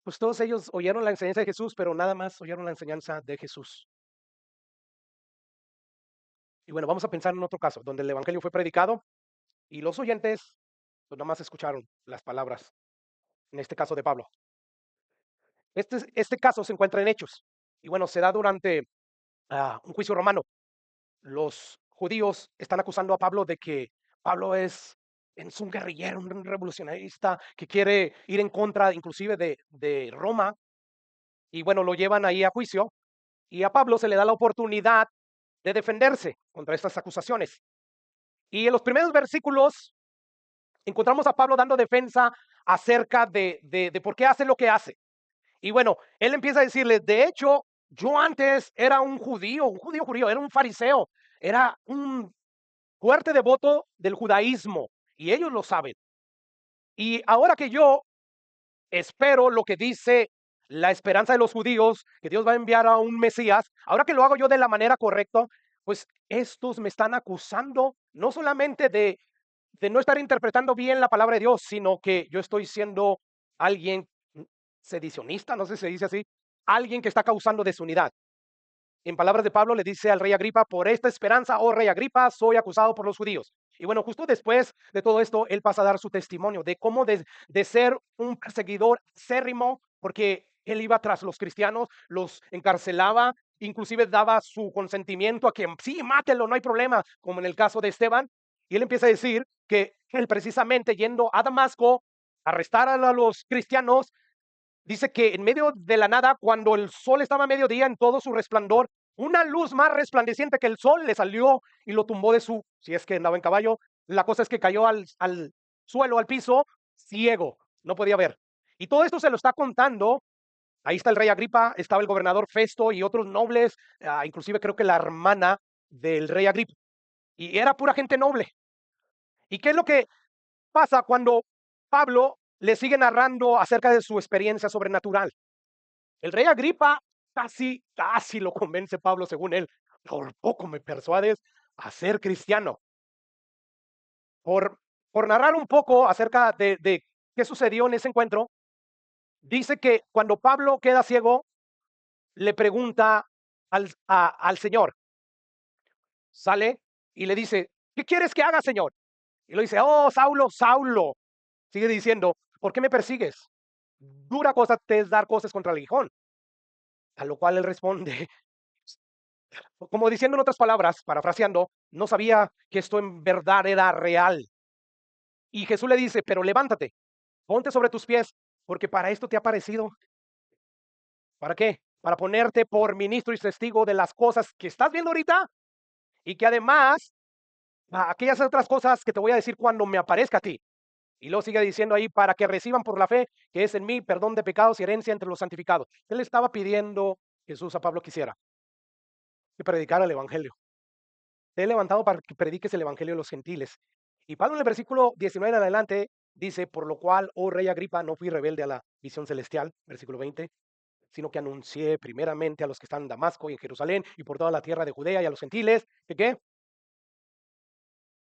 pues todos ellos oyeron la enseñanza de Jesús, pero nada más oyeron la enseñanza de Jesús. Y bueno, vamos a pensar en otro caso, donde el evangelio fue predicado y los oyentes, pues nada más escucharon las palabras, en este caso de Pablo. Este caso se encuentra en Hechos. Y bueno, se da durante un juicio romano. Los judíos están acusando a Pablo de que Pablo es un guerrillero, un revolucionarista que quiere ir en contra inclusive de Roma. Y bueno, lo llevan ahí a juicio y a Pablo se le da la oportunidad de defenderse contra estas acusaciones. Y en los primeros versículos encontramos a Pablo dando defensa acerca de por qué hace lo que hace. Y bueno, él empieza a decirles, de hecho, yo antes era un judío, era un fariseo, era un fuerte devoto del judaísmo, y ellos lo saben. Y ahora que yo espero lo que dice la esperanza de los judíos, que Dios va a enviar a un Mesías, ahora que lo hago yo de la manera correcta, pues estos me están acusando no solamente de no estar interpretando bien la palabra de Dios, sino que yo estoy siendo alguien sedicionista, no sé si se dice así, alguien que está causando desunidad. En palabras de Pablo le dice al rey Agripa, por esta esperanza, oh rey Agripa, soy acusado por los judíos. Y bueno, justo después de todo esto, él pasa a dar su testimonio de cómo de ser un perseguidor acérrimo, porque él iba tras los cristianos, los encarcelaba, inclusive daba su consentimiento a que sí, mátelo, no hay problema, como en el caso de Esteban. Y él empieza a decir que él precisamente yendo a Damasco, a arrestar a los cristianos, dice que en medio de la nada, cuando el sol estaba a mediodía en todo su resplandor, una luz más resplandeciente que el sol le salió y lo tumbó de su, si es que andaba en caballo, la cosa es que cayó al suelo, al piso, ciego, no podía ver. Y todo esto se lo está contando, ahí está el rey Agripa, estaba el gobernador Festo y otros nobles, inclusive creo que la hermana del rey Agripa, y era pura gente noble. ¿Y qué es lo que pasa cuando Pablo le sigue narrando acerca de su experiencia sobrenatural? El rey Agripa casi lo convence Pablo, según él. Por poco me persuades a ser cristiano. Por, por narrar un poco acerca de qué sucedió en ese encuentro, dice que cuando Pablo queda ciego, le pregunta al Señor, sale y le dice, ¿qué quieres que haga, Señor? Y lo dice, oh, Saulo, Saulo. Sigue diciendo, ¿por qué me persigues? Dura cosa te es dar cosas contra el aguijón. A lo cual él responde, como diciendo en otras palabras, parafraseando, no sabía que esto en verdad era real. Y Jesús le dice, pero levántate, ponte sobre tus pies, porque para esto te ha parecido. ¿Para qué? Para ponerte por ministro y testigo de las cosas que estás viendo ahorita y que además, aquellas otras cosas que te voy a decir cuando me aparezca a ti. Y luego sigue diciendo ahí, para que reciban por la fe que es en mí perdón de pecados y herencia entre los santificados. ¿Qué le estaba pidiendo Jesús a Pablo que hiciera? Que predicara el evangelio. Te he levantado para que prediques el evangelio de los gentiles. Y Pablo en el versículo 19 en adelante dice, por lo cual, oh rey Agripa, no fui rebelde a la visión celestial, versículo 20, sino que anuncié primeramente a los que están en Damasco y en Jerusalén y por toda la tierra de Judea y a los gentiles, que ¿qué?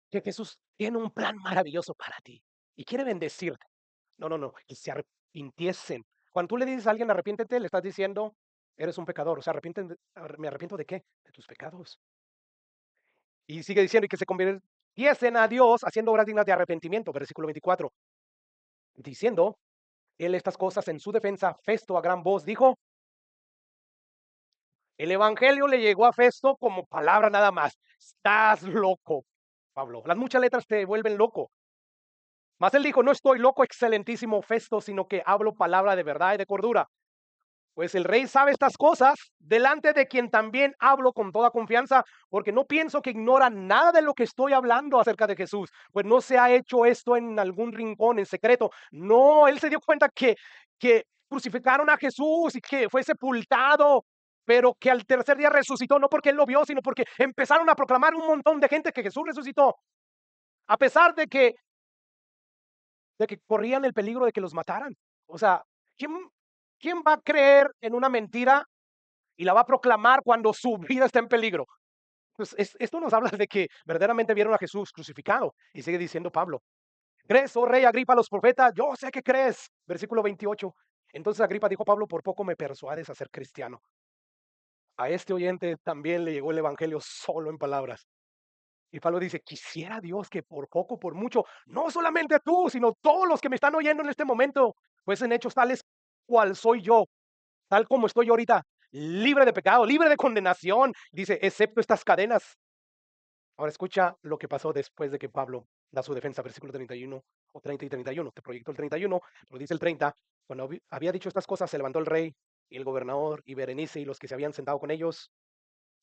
Que Jesús tiene un plan maravilloso para ti y quiere bendecirte. No, que se arrepintiesen. Cuando tú le dices a alguien arrepiéntete, le estás diciendo, eres un pecador. O sea, ¿me arrepiento de qué? De tus pecados. Y sigue diciendo, y que se convirtiesen a Dios haciendo obras dignas de arrepentimiento, versículo 24. Diciendo, él estas cosas en su defensa, Festo a gran voz dijo, el evangelio le llegó a Festo como palabra nada más. Estás loco, Pablo. Las muchas letras te vuelven loco. Mas él dijo, no estoy loco, excelentísimo Festo, sino que hablo palabra de verdad y de cordura. Pues el rey sabe estas cosas, delante de quien también hablo con toda confianza, porque no pienso que ignora nada de lo que estoy hablando acerca de Jesús, pues no se ha hecho esto en algún rincón, en secreto. No, él se dio cuenta que crucificaron a Jesús y que fue sepultado, pero que al tercer día resucitó, no porque él lo vio, sino porque empezaron a proclamar un montón de gente que Jesús resucitó, a pesar de que corrían el peligro de que los mataran. O sea, ¿quién va a creer en una mentira y la va a proclamar cuando su vida está en peligro? Pues esto nos habla de que verdaderamente vieron a Jesús crucificado. Y sigue diciendo Pablo, ¿crees, oh rey Agripa, a los profetas? Yo sé que crees. Versículo 28. Entonces Agripa dijo, Pablo, por poco me persuades a ser cristiano. A este oyente también le llegó el evangelio solo en palabras. Y Pablo dice, quisiera Dios que por poco, por mucho, no solamente tú, sino todos los que me están oyendo en este momento, fuesen hechos tales cual soy yo, tal como estoy yo ahorita, libre de pecado, libre de condenación, dice, excepto estas cadenas. Ahora escucha lo que pasó después de que Pablo da su defensa, versículo 31 o 30 y 31. Te proyecto el 31, pero dice el 30, cuando había dicho estas cosas, se levantó el rey y el gobernador y Berenice y los que se habían sentado con ellos.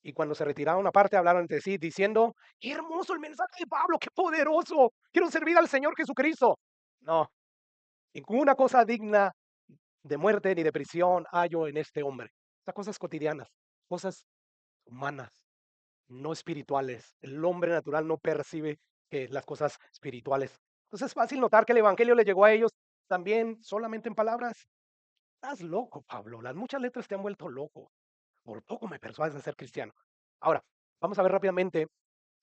Y cuando se retiraron aparte, hablaron entre sí, diciendo, qué hermoso el mensaje de Pablo, qué poderoso, quiero servir al Señor Jesucristo. No, ninguna cosa digna de muerte ni de prisión hallo en este hombre. Estas cosas cotidianas, cosas humanas, no espirituales. El hombre natural no percibe que las cosas espirituales. Entonces es fácil notar que el evangelio le llegó a ellos también solamente en palabras. Estás loco, Pablo. Las muchas letras te han vuelto loco. Por poco me persuades a ser cristiano. Ahora, vamos a ver rápidamente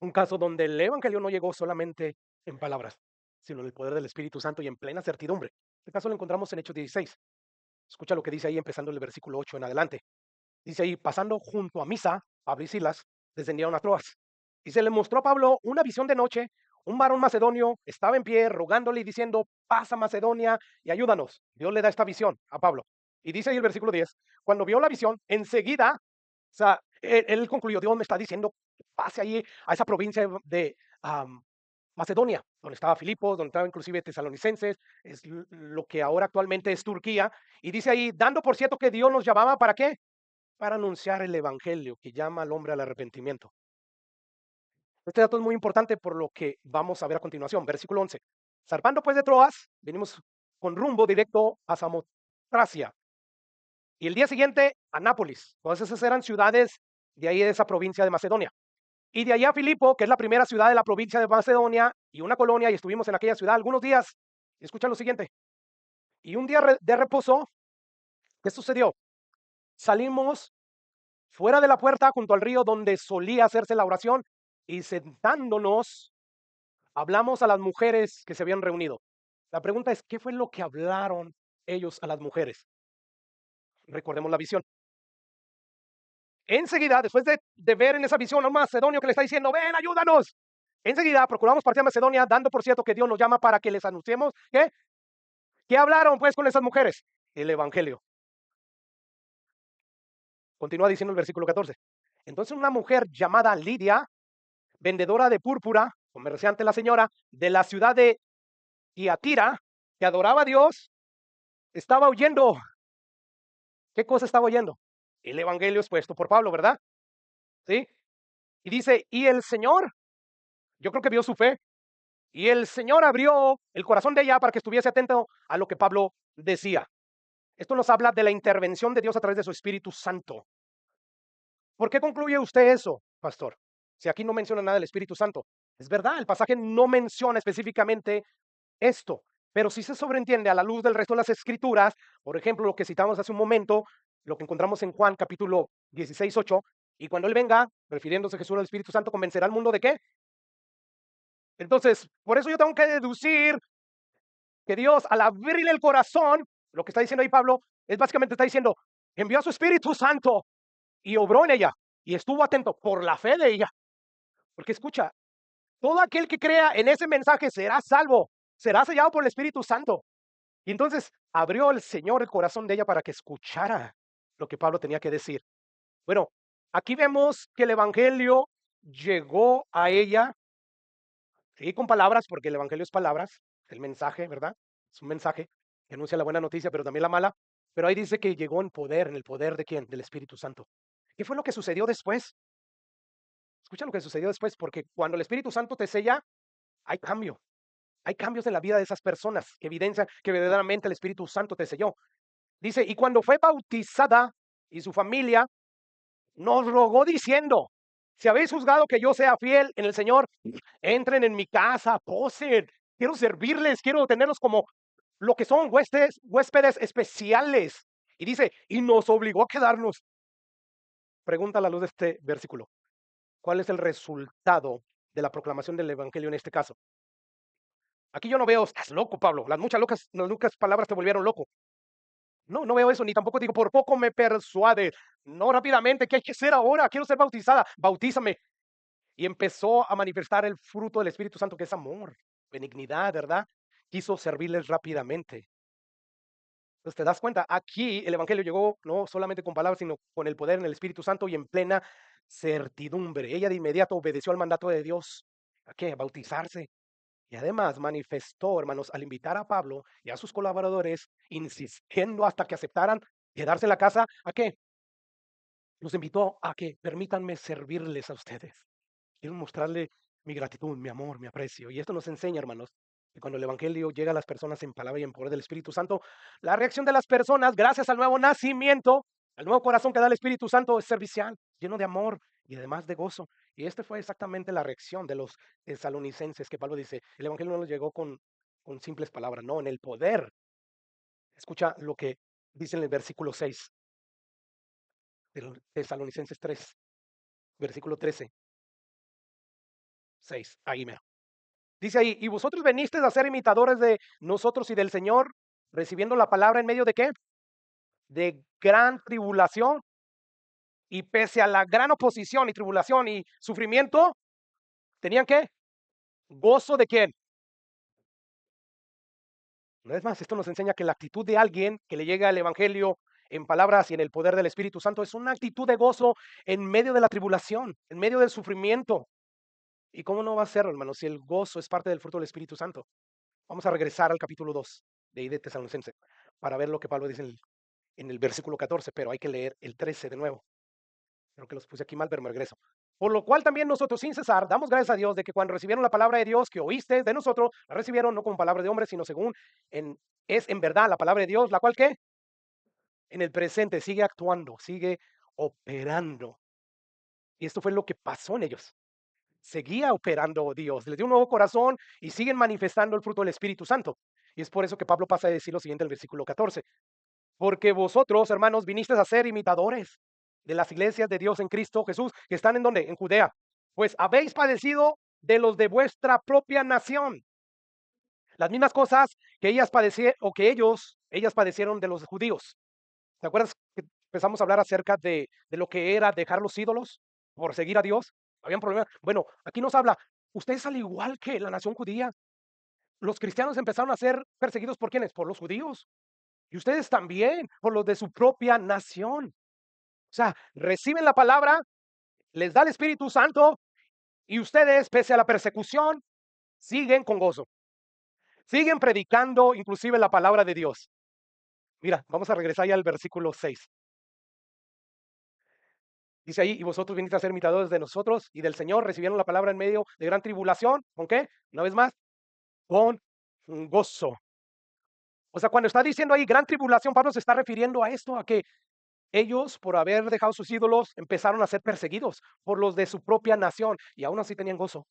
un caso donde el evangelio no llegó solamente en palabras, sino en el poder del Espíritu Santo y en plena certidumbre. Este caso lo encontramos en Hechos 16. Escucha lo que dice ahí empezando el versículo 8 en adelante. Dice ahí, pasando junto a Misa, Pablo y Silas descendieron a Troas. Y se le mostró a Pablo una visión de noche. Un varón macedonio estaba en pie rogándole y diciendo, pasa Macedonia y ayúdanos. Dios le da esta visión a Pablo. Y dice ahí el versículo 10, cuando vio la visión, enseguida, o sea, él concluyó, Dios me está diciendo, pase ahí a esa provincia de Macedonia, donde estaba Filipos, donde estaba inclusive Tesalonicenses, es lo que ahora actualmente es Turquía. Y dice ahí, dando por cierto que Dios nos llamaba, ¿para qué? Para anunciar el evangelio que llama al hombre al arrepentimiento. Este dato es muy importante por lo que vamos a ver a continuación. Versículo 11. Zarpando pues de Troas, venimos con rumbo directo a Samotracia. Y el día siguiente a Nápoles. Todas esas eran ciudades de ahí de esa provincia de Macedonia. Y de allá a Filipo, que es la primera ciudad de la provincia de Macedonia y una colonia, y estuvimos en aquella ciudad algunos días. Escucha lo siguiente. Y un día de reposo, ¿qué sucedió? Salimos fuera de la puerta junto al río donde solía hacerse la oración y sentándonos, hablamos a las mujeres que se habían reunido. La pregunta es, ¿qué fue lo que hablaron ellos a las mujeres? Recordemos la visión. Enseguida, después de ver en esa visión a un macedonio que le está diciendo, ven, ayúdanos. Enseguida procuramos partir a Macedonia, dando por cierto que Dios nos llama para que les anunciemos. ¿Qué hablaron pues con esas mujeres? El evangelio. Continúa diciendo el versículo 14. Entonces una mujer llamada Lidia, vendedora de púrpura, comerciante la señora, de la ciudad de Tiatira, que adoraba a Dios, estaba oyendo. ¿Qué cosa estaba oyendo? El evangelio expuesto por Pablo, ¿verdad? ¿Sí? Y dice, y el Señor, yo creo que vio su fe, y el Señor abrió el corazón de ella para que estuviese atento a lo que Pablo decía. Esto nos habla de la intervención de Dios a través de su Espíritu Santo. ¿Por qué concluye usted eso, pastor? Si aquí no menciona nada del Espíritu Santo. Es verdad, el pasaje no menciona específicamente esto, pero sí se sobreentiende a la luz del resto de las escrituras, por ejemplo, lo que citamos hace un momento, lo que encontramos en Juan capítulo 16, 8, y cuando Él venga, refiriéndose a Jesús al Espíritu Santo, convencerá al mundo de qué. Entonces, por eso yo tengo que deducir que Dios, al abrirle el corazón, lo que está diciendo ahí Pablo, es básicamente está diciendo, envió a su Espíritu Santo y obró en ella, y estuvo atento por la fe de ella. Porque escucha, todo aquel que crea en ese mensaje será salvo, será sellado por el Espíritu Santo. Y entonces abrió el Señor el corazón de ella para que escuchara lo que Pablo tenía que decir. Bueno, aquí vemos que el Evangelio llegó a ella, sí, con palabras, porque el Evangelio es palabras, el mensaje, ¿verdad? Es un mensaje que anuncia la buena noticia, pero también la mala. Pero ahí dice que llegó en poder, ¿en el poder de quién? Del Espíritu Santo. ¿Qué fue lo que sucedió después? Escucha lo que sucedió después, porque cuando el Espíritu Santo te sella, hay cambio. Hay cambios en la vida de esas personas que evidencian que verdaderamente el Espíritu Santo te selló. Dice, y cuando fue bautizada y su familia nos rogó diciendo, si habéis juzgado que yo sea fiel en el Señor, entren en mi casa, posen, quiero servirles, quiero tenerlos como lo que son huéspedes especiales. Y dice, y nos obligó a quedarnos. Pregunta a la luz de este versículo, ¿cuál es el resultado de la proclamación del Evangelio en este caso? Aquí yo no veo, estás loco, Pablo, las locas palabras te volvieron loco. No, no veo eso, ni tampoco digo, por poco me persuade. No, rápidamente, ¿qué hay que hacer ahora? Quiero ser bautizada, bautízame. Y empezó a manifestar el fruto del Espíritu Santo, que es amor, benignidad, ¿verdad? Quiso servirles rápidamente. Entonces, ¿te das cuenta? Aquí el Evangelio llegó no solamente con palabras, sino con el poder en el Espíritu Santo y en plena certidumbre. Ella de inmediato obedeció al mandato de Dios. ¿A qué? A bautizarse. Y además manifestó, hermanos, al invitar a Pablo y a sus colaboradores, insistiendo hasta que aceptaran quedarse en la casa, ¿a qué? Los invitó a que permítanme servirles a ustedes. Quiero mostrarle mi gratitud, mi amor, mi aprecio. Y esto nos enseña, hermanos, que cuando el Evangelio llega a las personas en palabra y en poder del Espíritu Santo, la reacción de las personas, gracias al nuevo nacimiento, al nuevo corazón que da el Espíritu Santo, es servicial, lleno de amor y además de gozo. Y esta fue exactamente la reacción de los tesalonicenses, que Pablo dice, el Evangelio no nos llegó con simples palabras, no, en el poder. Escucha lo que dice en el versículo 6 de los Tesalonicenses 3, versículo 13, 6, ahí mero. Dice ahí, y vosotros venisteis a ser imitadores de nosotros y del Señor, recibiendo la palabra en medio de qué? De gran tribulación. Y pese a la gran oposición y tribulación y sufrimiento, ¿tenían qué? Gozo de quién. No es más, esto nos enseña que la actitud de alguien que le llega el Evangelio en palabras y en el poder del Espíritu Santo es una actitud de gozo en medio de la tribulación, en medio del sufrimiento. ¿Y cómo no va a ser, hermano, si el gozo es parte del fruto del Espíritu Santo? Vamos a regresar al capítulo 2 de ahí de Tesalonicense para ver lo que Pablo dice en el versículo 14, pero hay que leer el 13 de nuevo. Creo que los puse aquí mal, pero me regreso. Por lo cual también nosotros sin cesar damos gracias a Dios de que cuando recibieron la palabra de Dios que oíste de nosotros, la recibieron no como palabra de hombre, sino según es en verdad la palabra de Dios, la cual ¿qué? En el presente sigue actuando, sigue operando. Y esto fue lo que pasó en ellos. seguía operando Dios, les dio un nuevo corazón y siguen manifestando el fruto del Espíritu Santo. Y es por eso que Pablo pasa a decir lo siguiente en el versículo 14. Porque vosotros, hermanos, vinisteis a ser imitadores de las iglesias de Dios en Cristo Jesús, que están en donde, en Judea. Pues habéis padecido de los de vuestra propia nación. Las mismas cosas que ellas padecieron o que ellas padecieron de los judíos. ¿Te acuerdas que empezamos a hablar acerca de lo que era dejar los ídolos por seguir a Dios? Habían problemas. Bueno, aquí nos habla, ustedes al igual que la nación judía, los cristianos empezaron a ser perseguidos por quiénes, por los judíos. Y ustedes también, por los de su propia nación. O sea, reciben la palabra, les da el Espíritu Santo y ustedes, pese a la persecución, siguen con gozo. Siguen predicando inclusive la palabra de Dios. Mira, vamos a regresar ya al versículo 6. Dice ahí, y vosotros viniste a ser imitadores de nosotros y del Señor, recibieron la palabra en medio de gran tribulación. ¿Con qué? Una vez más, con gozo. O sea, cuando está diciendo ahí gran tribulación, Pablo se está refiriendo a esto, a que ellos, por haber dejado sus ídolos, empezaron a ser perseguidos por los de su propia nación y aún así tenían gozo.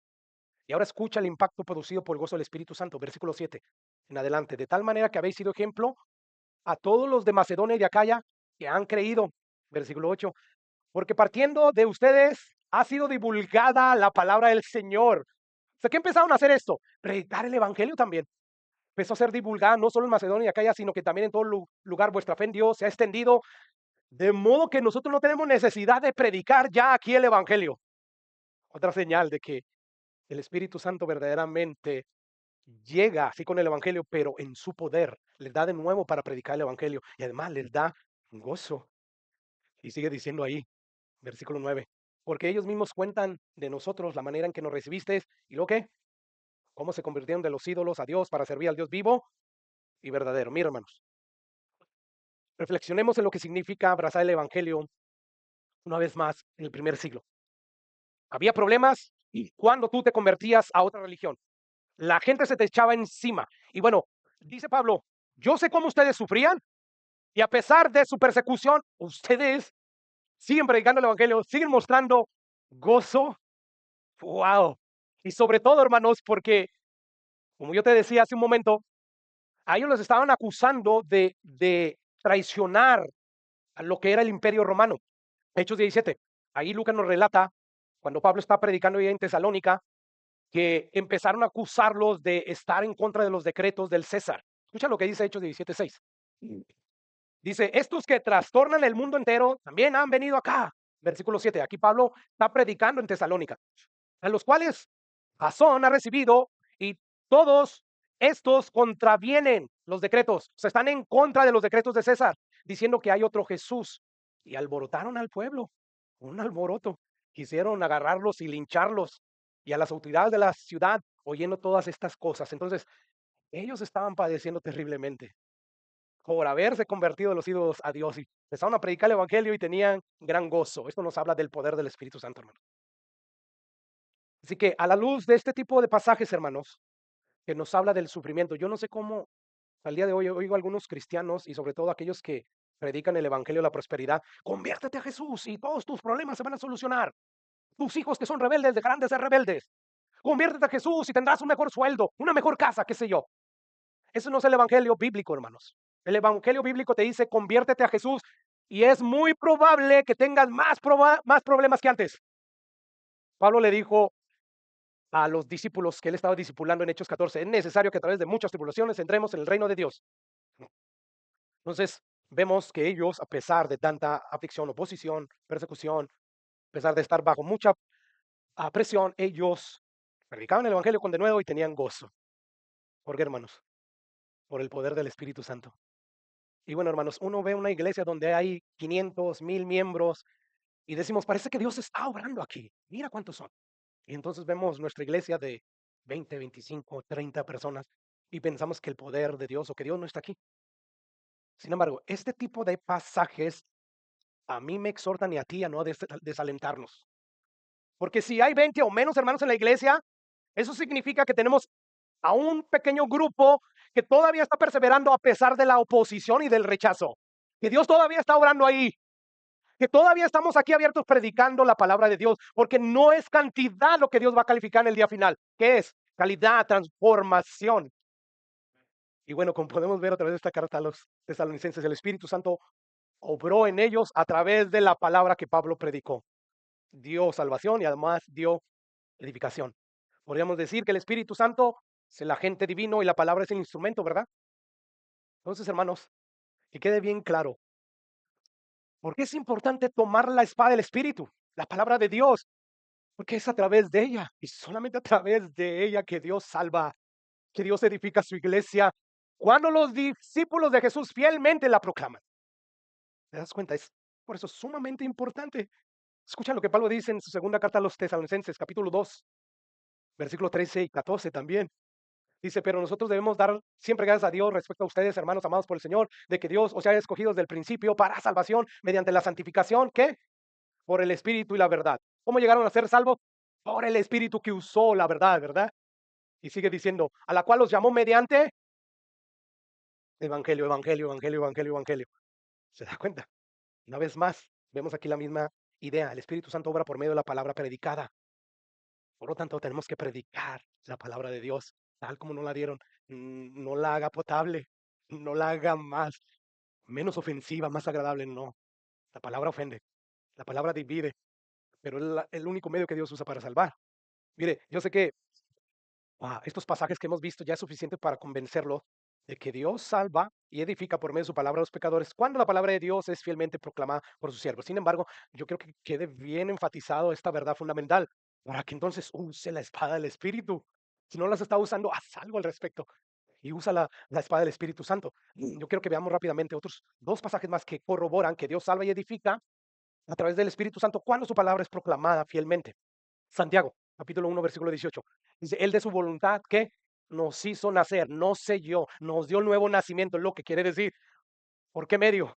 Y ahora escucha el impacto producido por el gozo del Espíritu Santo, versículo 7 en adelante. De tal manera que habéis sido ejemplo a todos los de Macedonia y de Acaya que han creído, versículo 8, porque partiendo de ustedes ha sido divulgada la palabra del Señor. O sea, ¿qué empezaron a hacer esto? Predicar el Evangelio también. Empezó a ser divulgada no solo en Macedonia y Acaya, sino que también en todo lugar vuestra fe en Dios se ha extendido. De modo que nosotros no tenemos necesidad de predicar ya aquí el Evangelio. Otra señal de que el Espíritu Santo verdaderamente llega así con el Evangelio, pero en su poder les da de nuevo para predicar el Evangelio y además les da gozo. Y sigue diciendo ahí, versículo 9, porque ellos mismos cuentan de nosotros la manera en que nos recibisteis y lo que, cómo se convirtieron de los ídolos a Dios para servir al Dios vivo y verdadero. Mira, hermanos, reflexionemos en lo que significa abrazar el Evangelio una vez más en el primer siglo. Había problemas y cuando tú te convertías a otra religión, la gente se te echaba encima. Y bueno, dice Pablo, yo sé cómo ustedes sufrían y a pesar de su persecución, ustedes siguen predicando el evangelio, siguen mostrando gozo. Wow. Y sobre todo, hermanos, porque como yo te decía hace un momento, a ellos los estaban acusando de traicionar a lo que era el imperio romano. Hechos 17. Ahí Lucas nos relata, cuando Pablo está predicando ya en Tesalónica, que empezaron a acusarlos de estar en contra de los decretos del César. Escucha lo que dice Hechos 17:6. Dice, estos que trastornan el mundo entero también han venido acá. Versículo 7. Aquí Pablo está predicando en Tesalónica, a los cuales Jasón ha recibido y todos estos contravienen los decretos. O sea, están en contra de los decretos de César, diciendo que hay otro Jesús. Y alborotaron al pueblo, un alboroto. Quisieron agarrarlos y lincharlos y a las autoridades de la ciudad oyendo todas estas cosas. Entonces, ellos estaban padeciendo terriblemente por haberse convertido de los ídolos a Dios y empezaron a predicar el evangelio y tenían gran gozo. Esto nos habla del poder del Espíritu Santo, hermano. Así que a la luz de este tipo de pasajes, hermanos, que nos habla del sufrimiento, yo no sé cómo al día de hoy oigo a algunos cristianos y sobre todo aquellos que predican el evangelio de la prosperidad, conviértete a Jesús y todos tus problemas se van a solucionar. Tus hijos que son rebeldes dejarán de ser rebeldes. Conviértete a Jesús y tendrás un mejor sueldo, una mejor casa, qué sé yo. Eso no es el evangelio bíblico, hermanos. El evangelio bíblico te dice, conviértete a Jesús y es muy probable que tengas más problemas que antes. Pablo le dijo a los discípulos que él estaba discipulando en Hechos 14, es necesario que a través de muchas tribulaciones entremos en el reino de Dios. Entonces, vemos que ellos, a pesar de tanta aflicción, oposición, persecución, a pesar de estar bajo mucha presión, ellos predicaban el evangelio con denuedo y tenían gozo. ¿Por qué, hermanos? Por el poder del Espíritu Santo. Y bueno, hermanos, uno ve una iglesia donde hay 500, 1000 miembros y decimos, parece que Dios está obrando aquí. Mira cuántos son. Y entonces vemos nuestra iglesia de 20, 25, 30 personas y pensamos que el poder de Dios o que Dios no está aquí. Sin embargo, este tipo de pasajes a mí me exhortan y a ti a no desalentarnos. Porque si hay 20 o menos hermanos en la iglesia, eso significa que tenemos a un pequeño grupo que todavía está perseverando a pesar de la oposición y del rechazo. Que Dios todavía está obrando ahí. que todavía estamos aquí abiertos predicando la palabra de Dios, porque no es cantidad lo que Dios va a calificar en el día final. ¿Qué es? Calidad, transformación. Y bueno, como podemos ver a través de esta carta a los tesalonicenses, el Espíritu Santo obró en ellos a través de la palabra que Pablo predicó. Dio salvación y además dio edificación. Podríamos decir que el Espíritu Santo es el agente divino y la palabra es el instrumento, ¿verdad? Entonces, hermanos, que quede bien claro, ¿por qué es importante tomar la espada del Espíritu, la palabra de Dios? Porque es a través de ella y solamente a través de ella que Dios salva, que Dios edifica su iglesia. Cuando los discípulos de Jesús fielmente la proclaman. ¿Te das cuenta? Es por eso sumamente importante. Escucha lo que Pablo dice en su segunda carta a los tesalonicenses, capítulo 2, versículos 13 y 14 también. Dice, pero nosotros debemos dar siempre gracias a Dios respecto a ustedes, hermanos amados por el Señor, de que Dios os haya escogido desde el principio para salvación mediante la santificación, ¿qué? Por el Espíritu y la verdad. ¿Cómo llegaron a ser salvos? Por el Espíritu que usó la verdad, ¿verdad? Y sigue diciendo, a la cual los llamó mediante evangelio, evangelio, evangelio, evangelio, evangelio. ¿Se da cuenta? Una vez más, vemos aquí la misma idea. El Espíritu Santo obra por medio de la palabra predicada. Por lo tanto, tenemos que predicar la palabra de Dios, tal como nos la dieron. No la haga potable, no la haga más, menos ofensiva, más agradable, no. La palabra ofende, la palabra divide, pero es el único medio que Dios usa para salvar. Mire, yo sé que estos pasajes que hemos visto ya es suficiente para convencerlo de que Dios salva y edifica por medio de su palabra a los pecadores cuando la palabra de Dios es fielmente proclamada por sus siervos. Sin embargo, yo creo que quede bien enfatizado esta verdad fundamental para que entonces use la espada del Espíritu. Si no las está usando, haz algo al respecto y usa la espada del Espíritu Santo. Yo quiero que veamos rápidamente otros dos pasajes más que corroboran que Dios salva y edifica a través del Espíritu Santo cuando su palabra es proclamada fielmente. Santiago, capítulo 1, versículo 18. Dice, Él de su voluntad, ¿qué? Nos hizo nacer, no sé yo, nos dio el nuevo nacimiento, lo que quiere decir. ¿Por qué medio?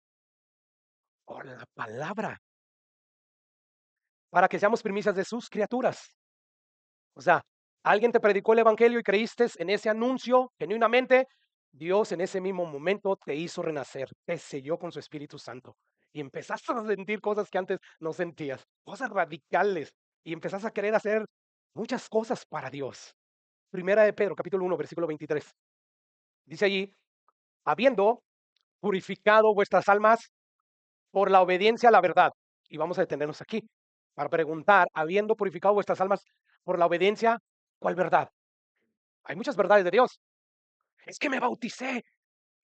Por la palabra, para que seamos primicias de sus criaturas. O sea, alguien te predicó el evangelio y creíste en ese anuncio genuinamente. Dios en ese mismo momento te hizo renacer, te selló con su Espíritu Santo y empezaste a sentir cosas que antes no sentías, cosas radicales y empezaste a querer hacer muchas cosas para Dios. Primera de Pedro, capítulo 1, versículo 23. Dice allí, habiendo purificado vuestras almas por la obediencia a la verdad. Y vamos a detenernos aquí para preguntar, habiendo purificado vuestras almas por la obediencia, ¿cuál verdad? Hay muchas verdades de Dios. Es que me bauticé.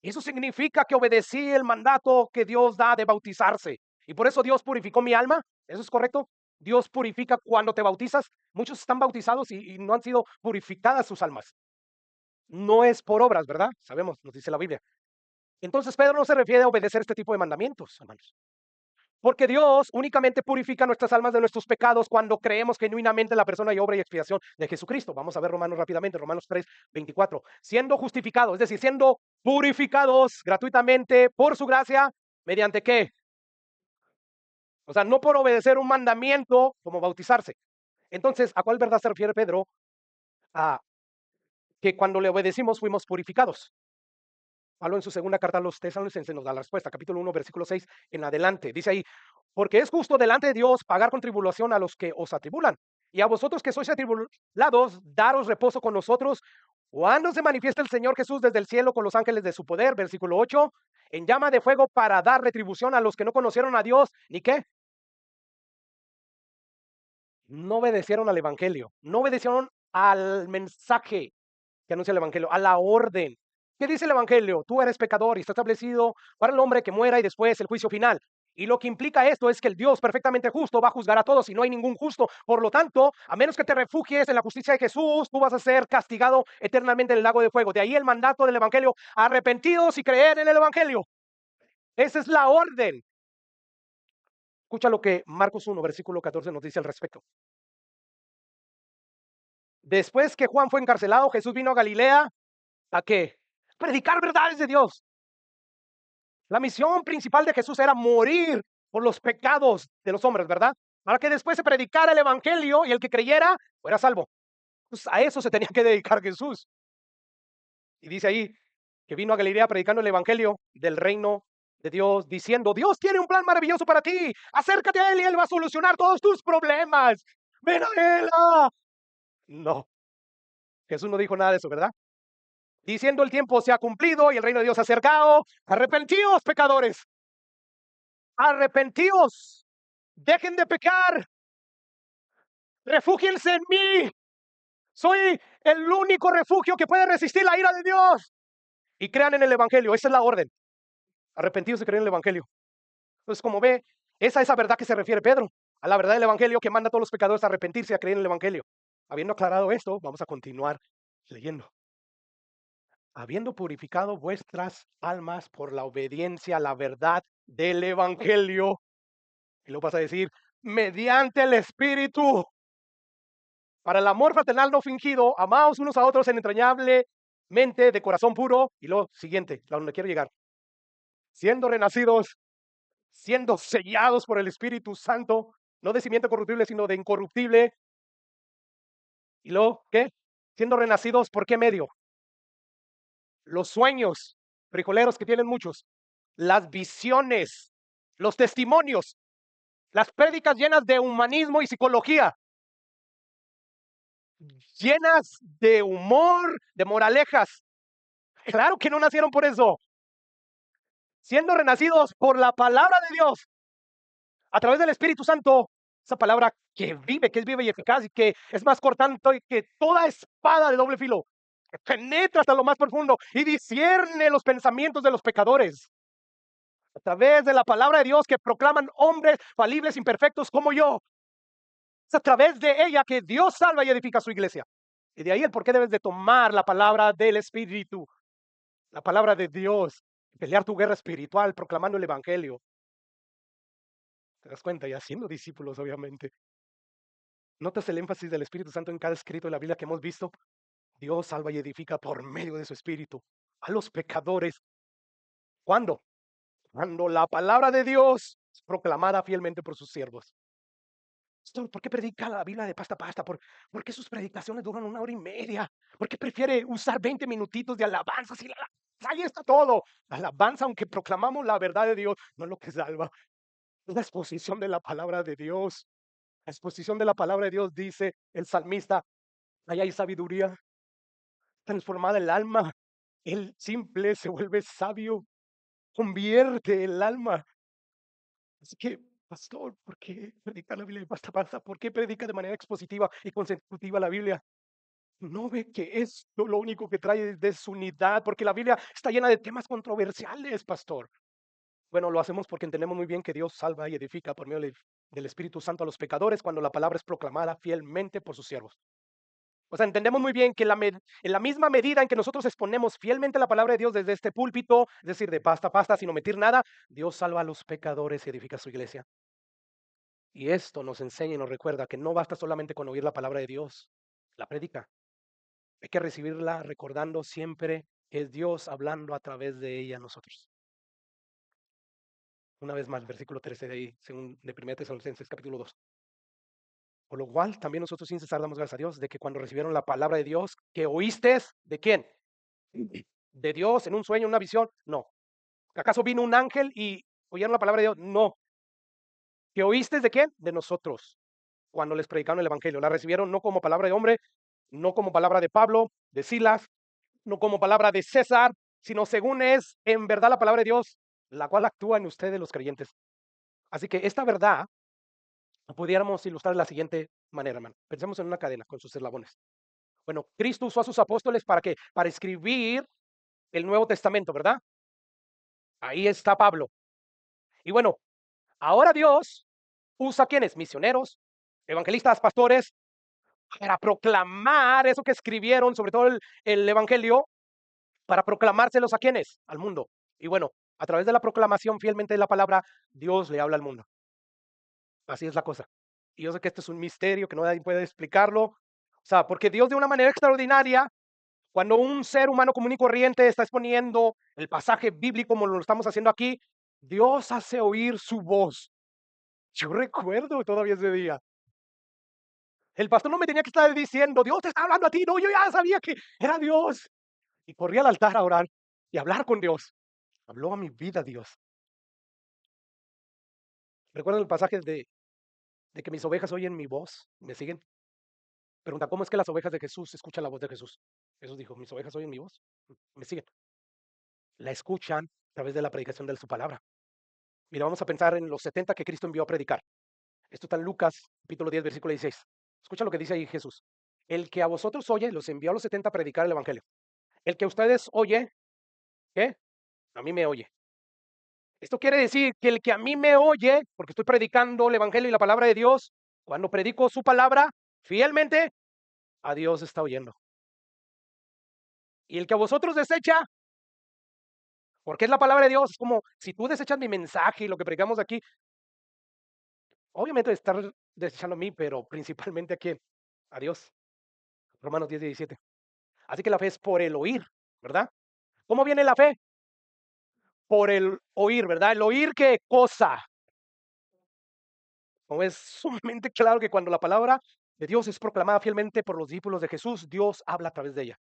Eso significa que obedecí el mandato que Dios da de bautizarse. Y por eso Dios purificó mi alma. ¿Eso es correcto? Dios purifica cuando te bautizas. Muchos están bautizados y no han sido purificadas sus almas. No es por obras, ¿verdad? Sabemos, nos dice la Biblia. Entonces Pedro no se refiere a obedecer este tipo de mandamientos, hermanos. Porque Dios únicamente purifica nuestras almas de nuestros pecados cuando creemos genuinamente en la persona y obra y expiación de Jesucristo. Vamos a ver Romanos rápidamente, Romanos 3, 24. Siendo justificados, es decir, siendo purificados gratuitamente por su gracia, ¿mediante qué? O sea, no por obedecer un mandamiento como bautizarse. Entonces, ¿a cuál verdad se refiere Pedro? A que cuando le obedecimos fuimos purificados. Pablo en su segunda carta a los tesalonicenses nos da la respuesta, capítulo 1, versículo 6 en adelante. Dice ahí, porque es justo delante de Dios pagar con tribulación a los que os atribulan, y a vosotros que sois atribulados, daros reposo con nosotros, cuando se manifiesta el Señor Jesús desde el cielo con los ángeles de su poder, versículo 8, en llama de fuego para dar retribución a los que no conocieron a Dios, ¿ni qué? No obedecieron al Evangelio, no obedecieron al mensaje que anuncia el Evangelio, a la orden. ¿Qué dice el Evangelio? Tú eres pecador y está establecido para el hombre que muera y después el juicio final. Y lo que implica esto es que el Dios perfectamente justo va a juzgar a todos y no hay ningún justo. Por lo tanto, a menos que te refugies en la justicia de Jesús, tú vas a ser castigado eternamente en el lago de fuego. De ahí el mandato del Evangelio, arrepentidos y creer en el Evangelio. Esa es la orden. Escucha lo que Marcos 1, versículo 14 nos dice al respecto. Después que Juan fue encarcelado, Jesús vino a Galilea. ¿A qué? Predicar verdades de Dios. La misión principal de Jesús era morir por los pecados de los hombres, ¿verdad? Para que después se predicara el evangelio y el que creyera fuera salvo. Pues a eso se tenía que dedicar Jesús. Y dice ahí que vino a Galilea predicando el evangelio del reino de Dios diciendo, Dios tiene un plan maravilloso para ti, acércate a Él y Él va a solucionar todos tus problemas. Ven a Él. No, Jesús no dijo nada de eso, ¿verdad? Diciendo el tiempo se ha cumplido y el reino de Dios se ha acercado. Arrepentíos, pecadores. Arrepentíos. Dejen de pecar. Refúgiense en mí. Soy el único refugio que puede resistir la ira de Dios. Y crean en el Evangelio. Esa es la orden. Arrepentidos y creen en el Evangelio. Entonces, como ve, esa es la verdad que se refiere Pedro. A la verdad del Evangelio que manda a todos los pecadores a arrepentirse y a creer en el Evangelio. Habiendo aclarado esto, vamos a continuar leyendo. Habiendo purificado vuestras almas por la obediencia a la verdad del Evangelio. Y lo vas a decir, mediante el Espíritu. Para el amor fraternal no fingido, amaos unos a otros en entrañablemente de corazón puro. Y lo siguiente, a donde quiero llegar. Siendo renacidos, siendo sellados por el Espíritu Santo, no de simiente corruptible, sino de incorruptible. Y luego, ¿qué? Siendo renacidos, ¿por qué medio? Los sueños frijoleros que tienen muchos, las visiones, los testimonios, las prédicas llenas de humanismo y psicología, llenas de humor, de moralejas. Claro que no nacieron por eso. Siendo renacidos por la palabra de Dios, a través del Espíritu Santo, esa palabra que vive, que es viva y eficaz y que es más cortante que toda espada de doble filo, que penetra hasta lo más profundo y discierne los pensamientos de los pecadores. A través de la palabra de Dios que proclaman hombres falibles, imperfectos como yo. Es a través de ella que Dios salva y edifica su iglesia. Y de ahí el por qué debes de tomar la palabra del Espíritu, la palabra de Dios, pelear tu guerra espiritual proclamando el Evangelio. ¿Te das cuenta? Y haciendo discípulos, obviamente. ¿Notas el énfasis del Espíritu Santo en cada escrito de la Biblia que hemos visto? Dios salva y edifica por medio de su Espíritu a los pecadores. ¿Cuándo? Cuando la palabra de Dios es proclamada fielmente por sus siervos. ¿Por qué predica la Biblia de pasta a pasta? ¿Por qué sus predicaciones duran 1 hora y media? ¿Por qué prefiere usar 20 minutitos de alabanza? Ahí está todo. La alabanza, aunque proclamamos la verdad de Dios, no es lo que salva. Es la exposición de la palabra de Dios. La exposición de la palabra de Dios, dice el salmista, allá hay sabiduría, transformada el alma. El simple se vuelve sabio, convierte el alma. Así que, pastor, ¿por qué predica la Biblia de pasta a pasta? ¿Por qué predica de manera expositiva y consecutiva la Biblia? ¿No ve que esto lo único que trae es desunidad? Porque la Biblia está llena de temas controversiales, pastor. Bueno, lo hacemos porque entendemos muy bien que Dios salva y edifica por medio del Espíritu Santo a los pecadores cuando la palabra es proclamada fielmente por sus siervos. O sea, entendemos muy bien que en la misma medida en que nosotros exponemos fielmente la palabra de Dios desde este púlpito, es decir, de pasta a pasta, sin omitir nada, Dios salva a los pecadores y edifica su iglesia. Y esto nos enseña y nos recuerda que no basta solamente con oír la palabra de Dios, la prédica. Hay que recibirla recordando siempre que es Dios hablando a través de ella a nosotros. Una vez más, versículo 13 de ahí, según de 1 Tesalonicenses capítulo 2. Por lo cual, también nosotros sin cesar damos gracias a Dios de que cuando recibieron la palabra de Dios, que oíste, ¿de quién? ¿De Dios en un sueño, en una visión? No. ¿Acaso vino un ángel y oyeron la palabra de Dios? No. ¿Que oíste de quién? De nosotros, cuando les predicaron el evangelio. La recibieron no como palabra de hombre, no como palabra de Pablo, de Silas, no como palabra de César, sino según es en verdad la palabra de Dios, la cual actúa en ustedes los creyentes. Así que esta verdad la pudiéramos ilustrar de la siguiente manera, hermano. Pensemos en una cadena con sus eslabones. Bueno, Cristo usó a sus apóstoles ¿para qué? Para escribir el Nuevo Testamento, ¿verdad? Ahí está Pablo. Y bueno, ahora Dios usa ¿a quiénes? Misioneros, evangelistas, pastores, para proclamar eso que escribieron, sobre todo el Evangelio, para proclamárselos ¿a quiénes? Al mundo. Y bueno, a través de la proclamación fielmente de la palabra, Dios le habla al mundo. Así es la cosa. Y yo sé que esto es un misterio que no nadie puede explicarlo. O sea, porque Dios de una manera extraordinaria, cuando un ser humano común y corriente está exponiendo el pasaje bíblico como lo estamos haciendo aquí, Dios hace oír su voz. Yo recuerdo todavía ese día. El pastor no me tenía que estar diciendo, Dios te está hablando a ti. No, yo ya sabía que era Dios. Y corrí al altar a orar y a hablar con Dios. Habló a mi vida Dios. ¿Recuerdan el pasaje de que mis ovejas oyen mi voz? ¿Me siguen? Pregunta, ¿cómo es que las ovejas de Jesús escuchan la voz de Jesús? Jesús dijo, mis ovejas oyen mi voz. ¿Me siguen? La escuchan a través de la predicación de su palabra. Mira, vamos a pensar en los 70 que Cristo envió a predicar. Esto está en Lucas, capítulo 10, versículo 16. Escucha lo que dice ahí Jesús. El que a vosotros oye, los envió a los 70 a predicar el evangelio. El que a ustedes oye, ¿qué? A mí me oye. Esto quiere decir que el que a mí me oye, porque estoy predicando el evangelio y la palabra de Dios, cuando predico su palabra fielmente, a Dios está oyendo. Y el que a vosotros desecha, porque es la palabra de Dios, es como si tú desechas mi mensaje y lo que predicamos aquí, obviamente estar desechando a mí, pero principalmente a quién, a Dios. Romanos 10, 17. Así que la fe es por el oír, ¿verdad? ¿Cómo viene la fe? Por el oír, ¿verdad? ¿El oír qué cosa? Como es sumamente claro que cuando la palabra de Dios es proclamada fielmente por los discípulos de Jesús, Dios habla a través de ella.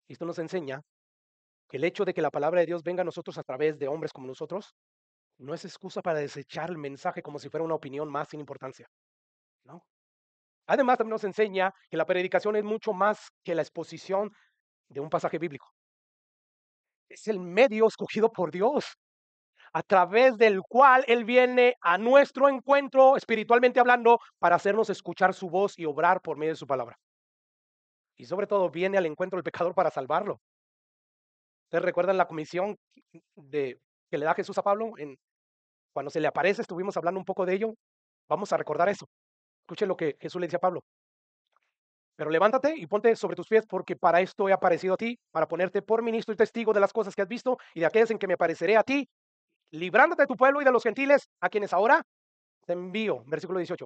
Y esto nos enseña que el hecho de que la palabra de Dios venga a nosotros a través de hombres como nosotros, no es excusa para desechar el mensaje como si fuera una opinión más sin importancia, ¿no? Además, también nos enseña que la predicación es mucho más que la exposición de un pasaje bíblico. Es el medio escogido por Dios, a través del cual Él viene a nuestro encuentro, espiritualmente hablando, para hacernos escuchar su voz y obrar por medio de su palabra. Y sobre todo viene al encuentro del pecador para salvarlo. ¿Ustedes recuerdan la comisión de, que le da Jesús a Pablo? Cuando se le aparece, estuvimos hablando un poco de ello. Vamos a recordar eso. Escuchen lo que Jesús le dice a Pablo. Pero levántate y ponte sobre tus pies, porque para esto he aparecido a ti, para ponerte por ministro y testigo de las cosas que has visto y de aquellas en que me apareceré a ti, librándote de tu pueblo y de los gentiles, a quienes ahora te envío. Versículo 18.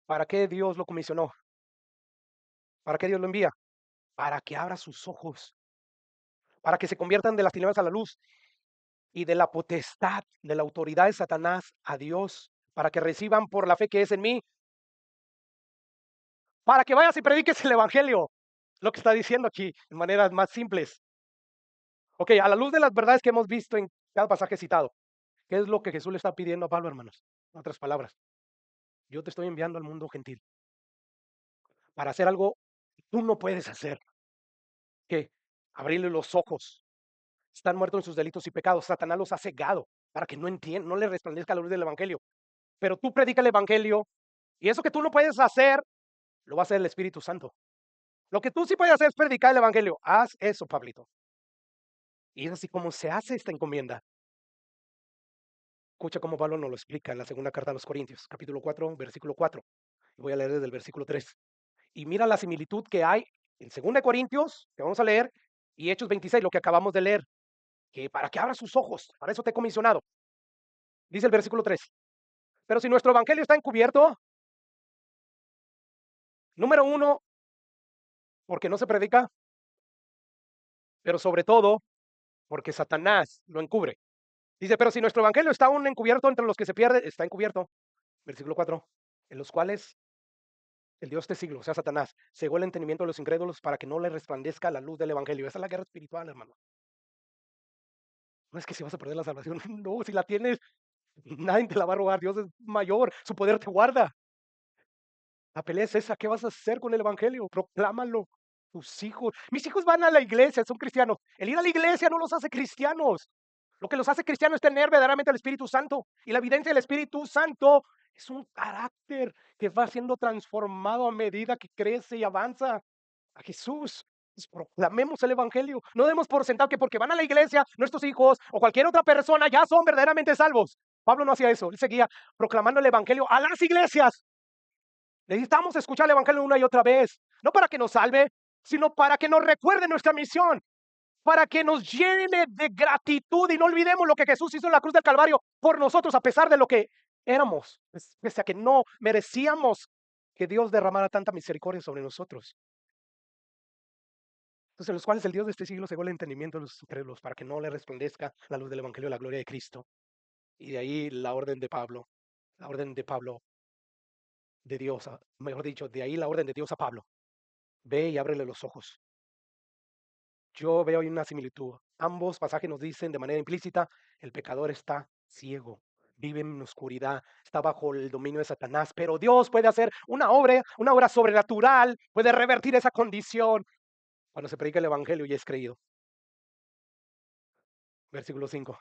¿Para qué Dios lo comisionó? ¿Para qué Dios lo envía? Para que abra sus ojos, para que se conviertan de las tinieblas a la luz y de la potestad, de la autoridad de Satanás a Dios, para que reciban por la fe que es en mí, para que vayas y prediques el evangelio. Lo que está diciendo aquí, en maneras más simples. Ok, a la luz de las verdades que hemos visto en cada pasaje citado, ¿qué es lo que Jesús le está pidiendo a Pablo, hermanos? En otras palabras, yo te estoy enviando al mundo gentil para hacer algo que tú no puedes hacer, que abrirle los ojos. Están muertos en sus delitos y pecados. Satanás los ha cegado para que no entiendan, no le resplandezca la luz del evangelio. Pero tú predica el evangelio y eso que tú no puedes hacer, lo va a hacer el Espíritu Santo. Lo que tú sí puedes hacer es predicar el evangelio. Haz eso, Pablito. Y es así como se hace esta encomienda. Escucha cómo Pablo nos lo explica en la segunda carta a los Corintios, capítulo 4, versículo 4. Voy a leer desde el versículo 3. Y mira la similitud que hay en 2 Corintios, que vamos a leer, y Hechos 26, lo que acabamos de leer, que para que abra sus ojos, para eso te he comisionado. Dice el versículo 3. Pero si nuestro evangelio está encubierto, número uno, porque no se predica, pero sobre todo, porque Satanás lo encubre. Dice, pero si nuestro evangelio está aún encubierto entre los que se pierden, está encubierto. Versículo 4. En los cuales el Dios de siglo, o sea, Satanás, cegó el entendimiento de los incrédulos para que no le resplandezca la luz del evangelio. Esa es la guerra espiritual, hermano. No es que si vas a perder la salvación, no, si la tienes, nadie te la va a robar. Dios es mayor, su poder te guarda. La pelea es esa, ¿qué vas a hacer con el evangelio? Proclámalo. Tus hijos, mis hijos van a la iglesia, son cristianos. El ir a la iglesia no los hace cristianos. Lo que los hace cristianos es tener verdaderamente el Espíritu Santo. Y la evidencia del Espíritu Santo es un carácter que va siendo transformado a medida que crece y avanza a Jesús. Pues proclamemos el Evangelio. No demos por sentado que porque van a la iglesia, nuestros hijos o cualquier otra persona ya son verdaderamente salvos. Pablo no hacía eso. Él seguía proclamando el Evangelio a las iglesias. Necesitamos escuchar el Evangelio una y otra vez. No para que nos salve, sino para que nos recuerde nuestra misión, para que nos llene de gratitud y no olvidemos lo que Jesús hizo en la cruz del Calvario por nosotros, a pesar de lo que éramos, pese a que no merecíamos que Dios derramara tanta misericordia sobre nosotros. Entonces, en los cuales el Dios de este siglo cegó el entendimiento de los incrédulos para que no le resplandezca la luz del Evangelio de la gloria de Cristo. Y de ahí la orden de Pablo, de Dios, mejor dicho, de ahí la orden de Dios a Pablo. Ve y ábrele los ojos. Yo veo ahí una similitud. Ambos pasajes nos dicen de manera implícita, el pecador está ciego, vive en oscuridad, está bajo el dominio de Satanás, pero Dios puede hacer una obra sobrenatural, puede revertir esa condición cuando se predica el evangelio y es creído. Versículo 5.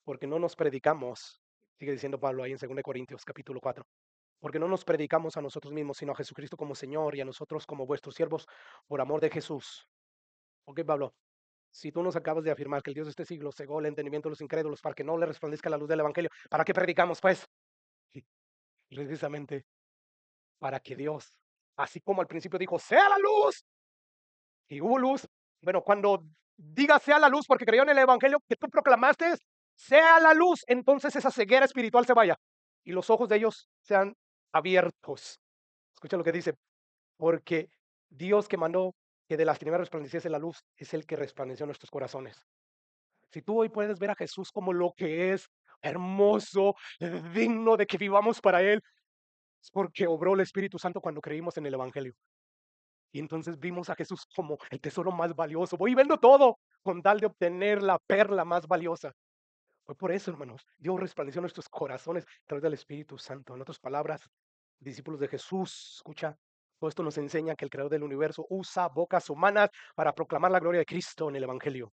Porque no nos predicamos, sigue diciendo Pablo ahí en 2 Corintios capítulo 4, porque no nos predicamos a nosotros mismos, sino a Jesucristo como Señor y a nosotros como vuestros siervos por amor de Jesús. Ok, Pablo, si tú nos acabas de afirmar que el Dios de este siglo cegó el entendimiento de los incrédulos para que no le resplandezca la luz del evangelio, ¿para qué predicamos pues? Precisamente para que Dios, así como al principio dijo, sea la luz, y hubo luz, bueno, cuando diga sea la luz porque creyó en el evangelio que tú proclamaste, sea la luz, entonces esa ceguera espiritual se vaya y los ojos de ellos sean abiertos. Escucha lo que dice, porque Dios que mandó que de las tinieblas resplandeciese la luz es el que resplandeció en nuestros corazones. Si tú hoy puedes ver a Jesús como lo que es, hermoso, digno de que vivamos para Él, es porque obró el Espíritu Santo cuando creímos en el Evangelio. Y entonces vimos a Jesús como el tesoro más valioso. Voy y vendo todo con tal de obtener la perla más valiosa. Fue por eso, hermanos. Dios resplandeció en nuestros corazones a través del Espíritu Santo. En otras palabras, discípulos de Jesús, escucha, todo esto nos enseña que el Creador del universo usa bocas humanas para proclamar la gloria de Cristo en el Evangelio.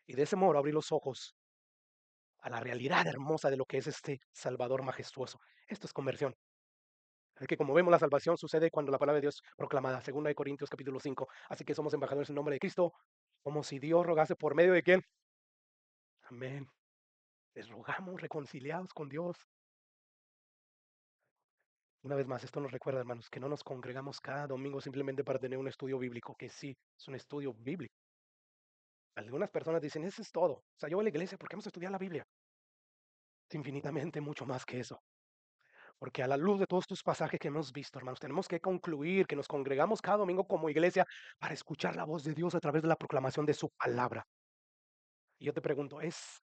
Y de ese modo abrir los ojos a la realidad hermosa de lo que es este Salvador majestuoso. Esto es conversión. Es que como vemos la salvación sucede cuando la palabra de Dios es proclamada, según de Corintios capítulo 5. Así que somos embajadores en nombre de Cristo, como si Dios rogase por medio de quién. Amén. Les rogamos reconciliados con Dios. Una vez más, esto nos recuerda, hermanos, que no nos congregamos cada domingo simplemente para tener un estudio bíblico, que sí, es un estudio bíblico. Algunas personas dicen, eso es todo. O sea, yo voy a la iglesia porque vamos a estudiar la Biblia. Es infinitamente mucho más que eso. Porque a la luz de todos estos pasajes que hemos visto, hermanos, tenemos que concluir que nos congregamos cada domingo como iglesia para escuchar la voz de Dios a través de la proclamación de su palabra. Y yo te pregunto, ¿es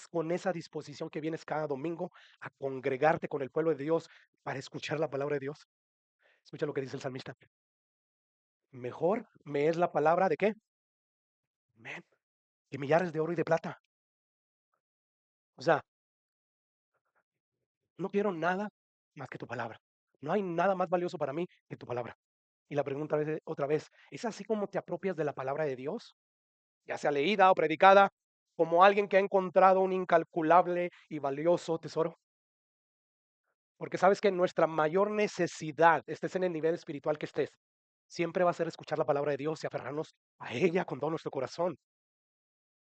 con esa disposición que vienes cada domingo a congregarte con el pueblo de Dios para escuchar la palabra de Dios? Escucha lo que dice el salmista. Mejor me es la palabra de qué? Amén. Que millares de oro y de plata. O sea, no quiero nada más que tu palabra. No hay nada más valioso para mí que tu palabra. Y la pregunta es otra vez, ¿es así como te apropias de la palabra de Dios? Ya sea leída o predicada, como alguien que ha encontrado un incalculable y valioso tesoro. Porque sabes que nuestra mayor necesidad, estés en el nivel espiritual que estés, siempre va a ser escuchar la palabra de Dios y aferrarnos a ella con todo nuestro corazón.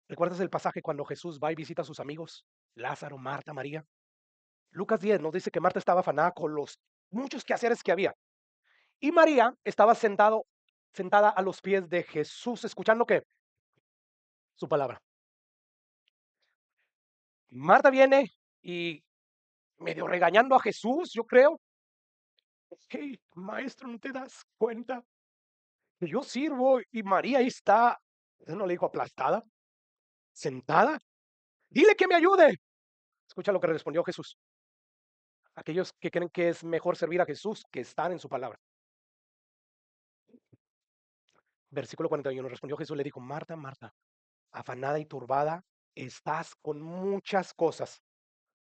¿Recuerdas el pasaje cuando Jesús va y visita a sus amigos? Lázaro, Marta, María. Lucas 10 nos dice que Marta estaba afanada con los muchos quehaceres que había. Y María estaba sentada a los pies de Jesús, escuchando qué? Su palabra. Marta viene y medio regañando a Jesús, yo creo. Hey, maestro, ¿no te das cuenta que yo sirvo y María ahí está? Él no le dijo aplastada, sentada. Dile que me ayude. Escucha lo que respondió Jesús. Aquellos que creen que es mejor servir a Jesús que estar en su palabra. Versículo 41. Respondió Jesús, le dijo, Marta, Marta, afanada y turbada, estás con muchas cosas.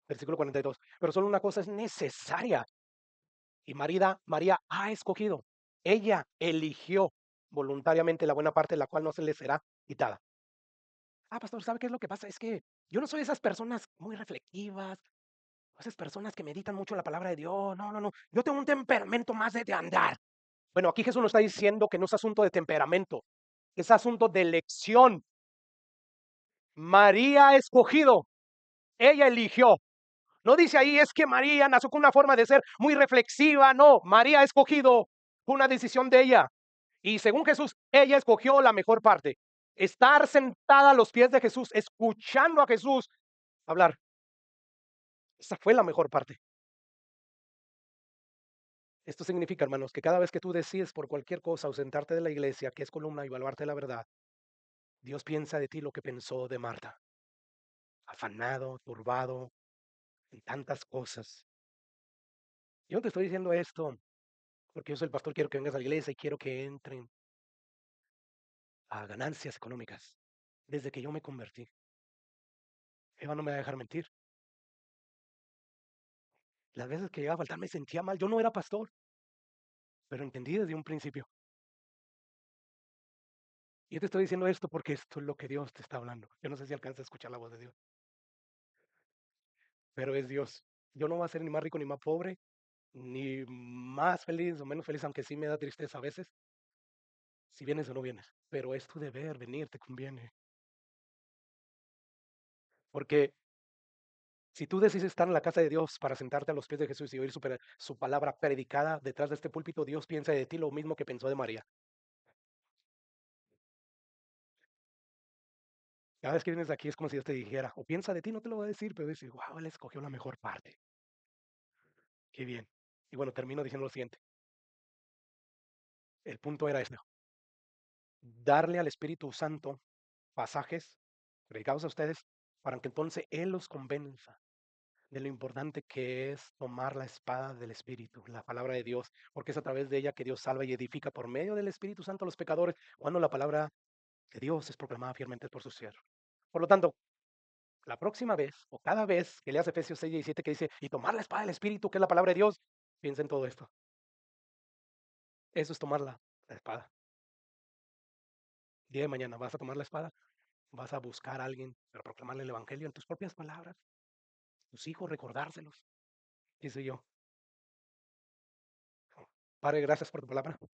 Versículo 42. Pero solo una cosa es necesaria. Y María ha escogido. Ella eligió voluntariamente la buena parte, la cual no se le será quitada. Pastor, ¿sabe qué es lo que pasa? Es que yo no soy esas personas muy reflexivas, esas personas que meditan mucho la palabra de Dios. No, no, no. Yo tengo un temperamento más de andar. Bueno, aquí Jesús nos está diciendo que no es asunto de temperamento, es asunto de elección. María ha escogido, ella eligió. No dice ahí es que María nació con una forma de ser muy reflexiva. No, María ha escogido, fue una decisión de ella. Y según Jesús, ella escogió la mejor parte. Estar sentada a los pies de Jesús, escuchando a Jesús hablar. Esa fue la mejor parte. Esto significa, hermanos, que cada vez que tú decides por cualquier cosa ausentarte de la iglesia, que es columna, y evaluarte la verdad, Dios piensa de ti lo que pensó de Marta. Afanado, turbado, en tantas cosas. Yo no te estoy diciendo esto porque yo soy el pastor, quiero que vengas a la iglesia y quiero que entren a ganancias económicas. Desde que yo me convertí, Eva no me va a dejar mentir. Las veces que llegaba a faltar me sentía mal. Yo no era pastor, pero entendí desde un principio. Y yo te estoy diciendo esto porque esto es lo que Dios te está hablando. Yo no sé si alcanza a escuchar la voz de Dios, pero es Dios. Yo no voy a ser ni más rico ni más pobre, ni más feliz o menos feliz, aunque sí me da tristeza a veces, si vienes o no vienes. Pero es tu deber venir, te conviene. Porque si tú decides estar en la casa de Dios para sentarte a los pies de Jesús y oír su palabra predicada detrás de este púlpito, Dios piensa de ti lo mismo que pensó de María. Cada vez que vienes aquí es como si Dios te dijera, o piensa de ti, no te lo voy a decir, pero decir, wow, él escogió la mejor parte. Qué bien. Y bueno, termino diciendo lo siguiente. El punto era este, darle al Espíritu Santo pasajes predicados a ustedes para que entonces Él los convenza de lo importante que es tomar la espada del Espíritu, la palabra de Dios, porque es a través de ella que Dios salva y edifica por medio del Espíritu Santo a los pecadores, cuando la palabra de Dios es proclamada fielmente por su siervo. Por lo tanto, la próxima vez o cada vez que leas Efesios 6 y 17 que dice, y tomar la espada del Espíritu, que es la palabra de Dios, piensa en todo esto. Eso es tomar la espada. Día de mañana vas a tomar la espada, vas a buscar a alguien para proclamarle el Evangelio en tus propias palabras, tus hijos recordárselos, qué sé yo. Padre, gracias por tu palabra.